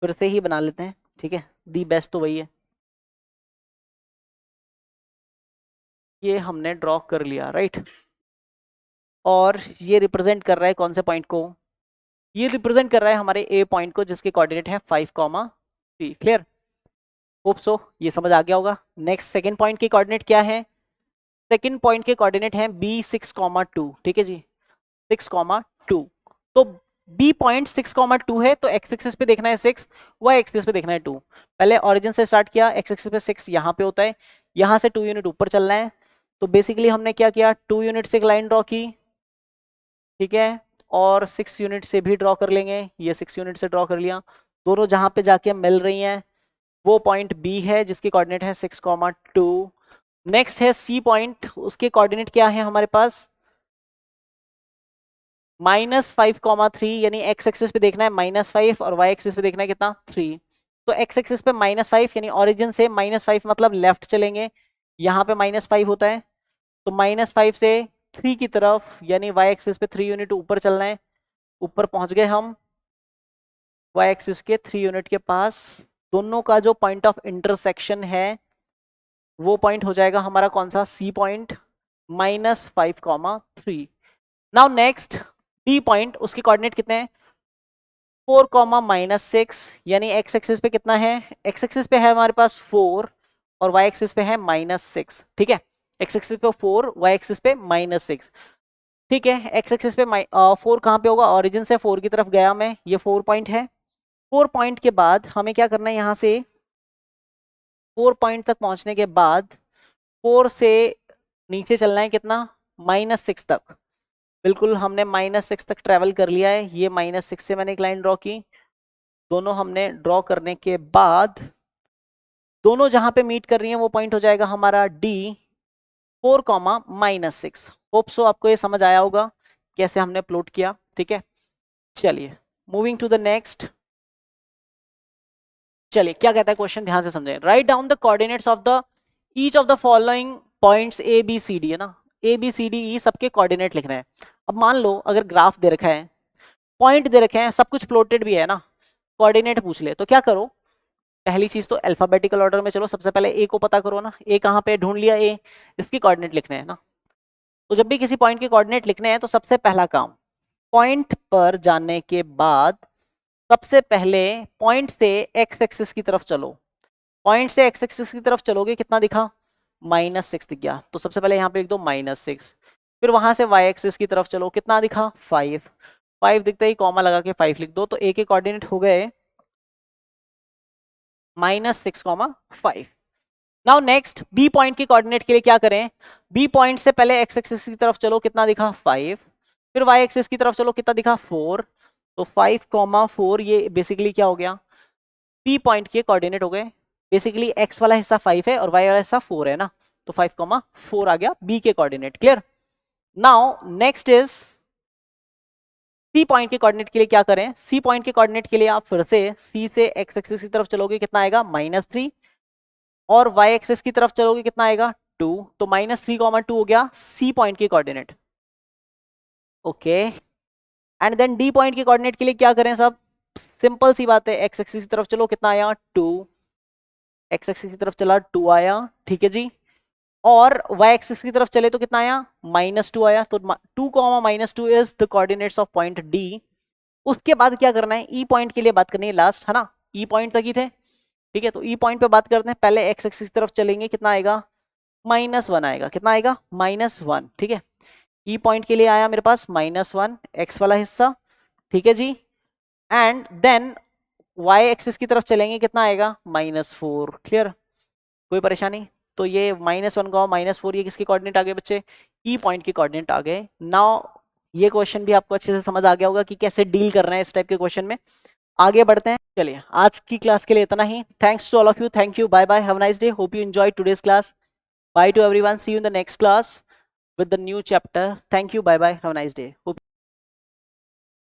फिर से ही बना लेते हैं। ठीक है, दी बेस्ट तो वही है। ये हमने ड्रॉ कर लिया। राइट? और ये रिप्रेजेंट कर रहा है कौन से पॉइंट को? ये रिप्रेजेंट कर रहा है हमारे ए पॉइंट को, जिसके कोऑर्डिनेट है 5,3। क्लियर? होप सो ये समझ आ गया होगा। नेक्स्ट सेकंड पॉइंट के कोऑर्डिनेट क्या है? सेकंड पॉइंट के कोऑर्डिनेट हैं बी 6,2। ठीक है जी, 6,2। तो बी पॉइंट 6,2 है, तो एक्स एक्सिस पे देखना है 6, वाई एक्सिस पे देखना है 2। पहले ओरिजिन से स्टार्ट किया, एक्स एक्सिस पे 6 यहाँ पे होता है, यहाँ से 2 यूनिट ऊपर चलना है। तो बेसिकली हमने क्या किया? 2 यूनिट से एक लाइन ड्रॉ की। ठीक है, और 6 यूनिट से भी ड्रॉ कर लेंगे। ये 6 यूनिट से ड्रॉ कर लिया। दोनों जहां पे जाके मिल रही हैं वो पॉइंट बी है, जिसके कोऑर्डिनेट है 6,2। नेक्स्ट है सी पॉइंट, उसके कोऑर्डिनेट क्या है हमारे पास? -5,3। यानी एक्स एक्सिस पे देखना है -5 और वाई एक्सिस पे देखना है कितना? 3। तो एक्स एक्सिस पे -5 यानी ओरिजिन से -5 मतलब लेफ्ट चलेंगे। यहाँ पे -5 होता है, तो -5 से 3 की तरफ, यानी वाई एक्सिस पे 3 यूनिट ऊपर चलना है। ऊपर पहुंच गए हम वाई एक्सिस के 3 यूनिट के पास। दोनों का जो पॉइंट ऑफ इंटरसेक्शन है वो पॉइंट हो जाएगा हमारा कौन सा? C point, -5,3। Now next D point, उसके कोऑर्डिनेट कितने हैं? 4, -6। यानी एक्स एक्सिस पे कितना है? एक्स एक्सिस पे है हमारे पास 4, और y एक्सिस पे है -6, ठीक है। x एक्सिस पे 4, y एक्सिस पे -6, ठीक है। x एक्सिस पे 4 कहाँ पे होगा, ओरिजिन से 4 की तरफ गया मैं, ये 4 पॉइंट है। 4 पॉइंट के बाद हमें क्या करना है, यहाँ से 4 पॉइंट तक पहुंचने के बाद 4 से नीचे चलना है कितना, -6 तक। बिल्कुल हमने -6 तक ट्रेवल कर लिया है। ये -6 से मैंने एक लाइन ड्रॉ की, दोनों हमने ड्रॉ करने के बाद दोनों जहां पे मीट कर रही हैं वो पॉइंट हो जाएगा हमारा D, 4, -6। होप सो आपको ये समझ आया होगा कैसे हमने प्लॉट किया, ठीक है। चलिए मूविंग टू द नेक्स्ट। चलिए क्या कहता है क्वेश्चन, ध्यान से समझें। Write down the coordinates of the each of the following points A B C D, है ना, ए बी सी डी ई सबके कोऑर्डिनेट लिखना है। अब मान लो अगर ग्राफ दे रखा है, पॉइंट दे रखे हैं, सब कुछ प्लॉटेड भी है ना, कोऑर्डिनेट पूछ ले, तो क्या करो, पहली चीज तो अल्फाबेटिकल ऑर्डर में चलो, सबसे पहले ए को पता करो ना, ए कहाँ पे ढूंढ लिया, ए, इसके कोऑर्डिनेट लिखने हैं ना। तो जब भी किसी पॉइंट के कोऑर्डिनेट लिखने हैं तो सबसे पहला काम, पॉइंट पर जाने के बाद सबसे पहले पॉइंट से एक्स एक्सिस की तरफ चलो। पॉइंट से एक्स एक्सिस की तरफ चलोगे, कितना दिखा, -6 दिख गया, तो सबसे पहले यहाँ पे लिख दो -6। फिर वहां से वाई एक्सिस की तरफ चलो, कितना दिखा, 5। 5 दिखते ही कॉमा लगा के 5 लिख दो, तो ए के कोऑर्डिनेट हो गए -6, 5। नाउ नेक्स्ट बी पॉइंट के कोऑर्डिनेट के लिए क्या करें, बी पॉइंट से पहले एक्स एक्सिस की तरफ चलो, कितना दिखा, 5। फिर वाई एक्सिस की तरफ चलो, कितना दिखा, 4। तो 5, 4 ये बेसिकली क्या हो गया, पी पॉइंट के कोऑर्डिनेट हो गए। बेसिकली एक्स वाला हिस्सा 5 है और वाई वाला हिस्सा 4 है ना, तो 5, 4 आ गया बी के coordinate. Clear. Now next is C point के कोऑर्डिनेट के लिए क्या करें, सी पॉइंट के कोऑर्डिनेट के लिए आप फिर से सी से एक्स एक्सिस की तरफ चलोगे, कितना आएगा, -3। और वाई एक्सिस की तरफ चलोगे, कितना आएगा, 2। तो -3, 2 हो गया सी पॉइंट के coordinate. Okay, and then D point के कोऑर्डिनेट के लिए क्या करें सब, सिंपल सी बात है, एक्स एक्सिस की तरफ चलो, कितना आया, 2। एक्स एक्सिस की तरफ चला, 2 आया, ठीक है जी। और वाई एक्सिस की तरफ चले तो कितना आया, -2 आया। तो 2, -2 is the coordinates of point D. उसके बाद क्या करना है, ई पॉइंट के लिए बात करनी है लास्ट, है ना, ई पॉइंट तक ही थे, ठीक है। तो ई पॉइंट पे बात करते हैं, पहले एक्स एक्सिस की तरफ चलेंगे, कितना आएगा, -1 आएगा, कितना आएगा, -1, ठीक है। ई पॉइंट के लिए आया मेरे पास -1 एक्स वाला हिस्सा, ठीक है जी। एंड देन वाई एक्सिस की तरफ चलेंगे, कितना आएगा, -4। क्लियर, कोई परेशानी। तो ये -1 का -4 ये किसके कोऑर्डिनेट आ गए बच्चे, ई पॉइंट के कोऑर्डिनेट आ गए। नाउ ये क्वेश्चन भी आपको अच्छे से समझ आ गया होगा कि कैसे डील करना है इस टाइप के क्वेश्चन में। आगे बढ़ते हैं। चलिए आज की क्लास के लिए इतना ही। Thanks to all of you, thank you, bye bye, have a nice day, hope you enjoy today's class. Bye to everyone, see you in the next class with the new chapter. Thank you, bye bye, have a nice day. Hope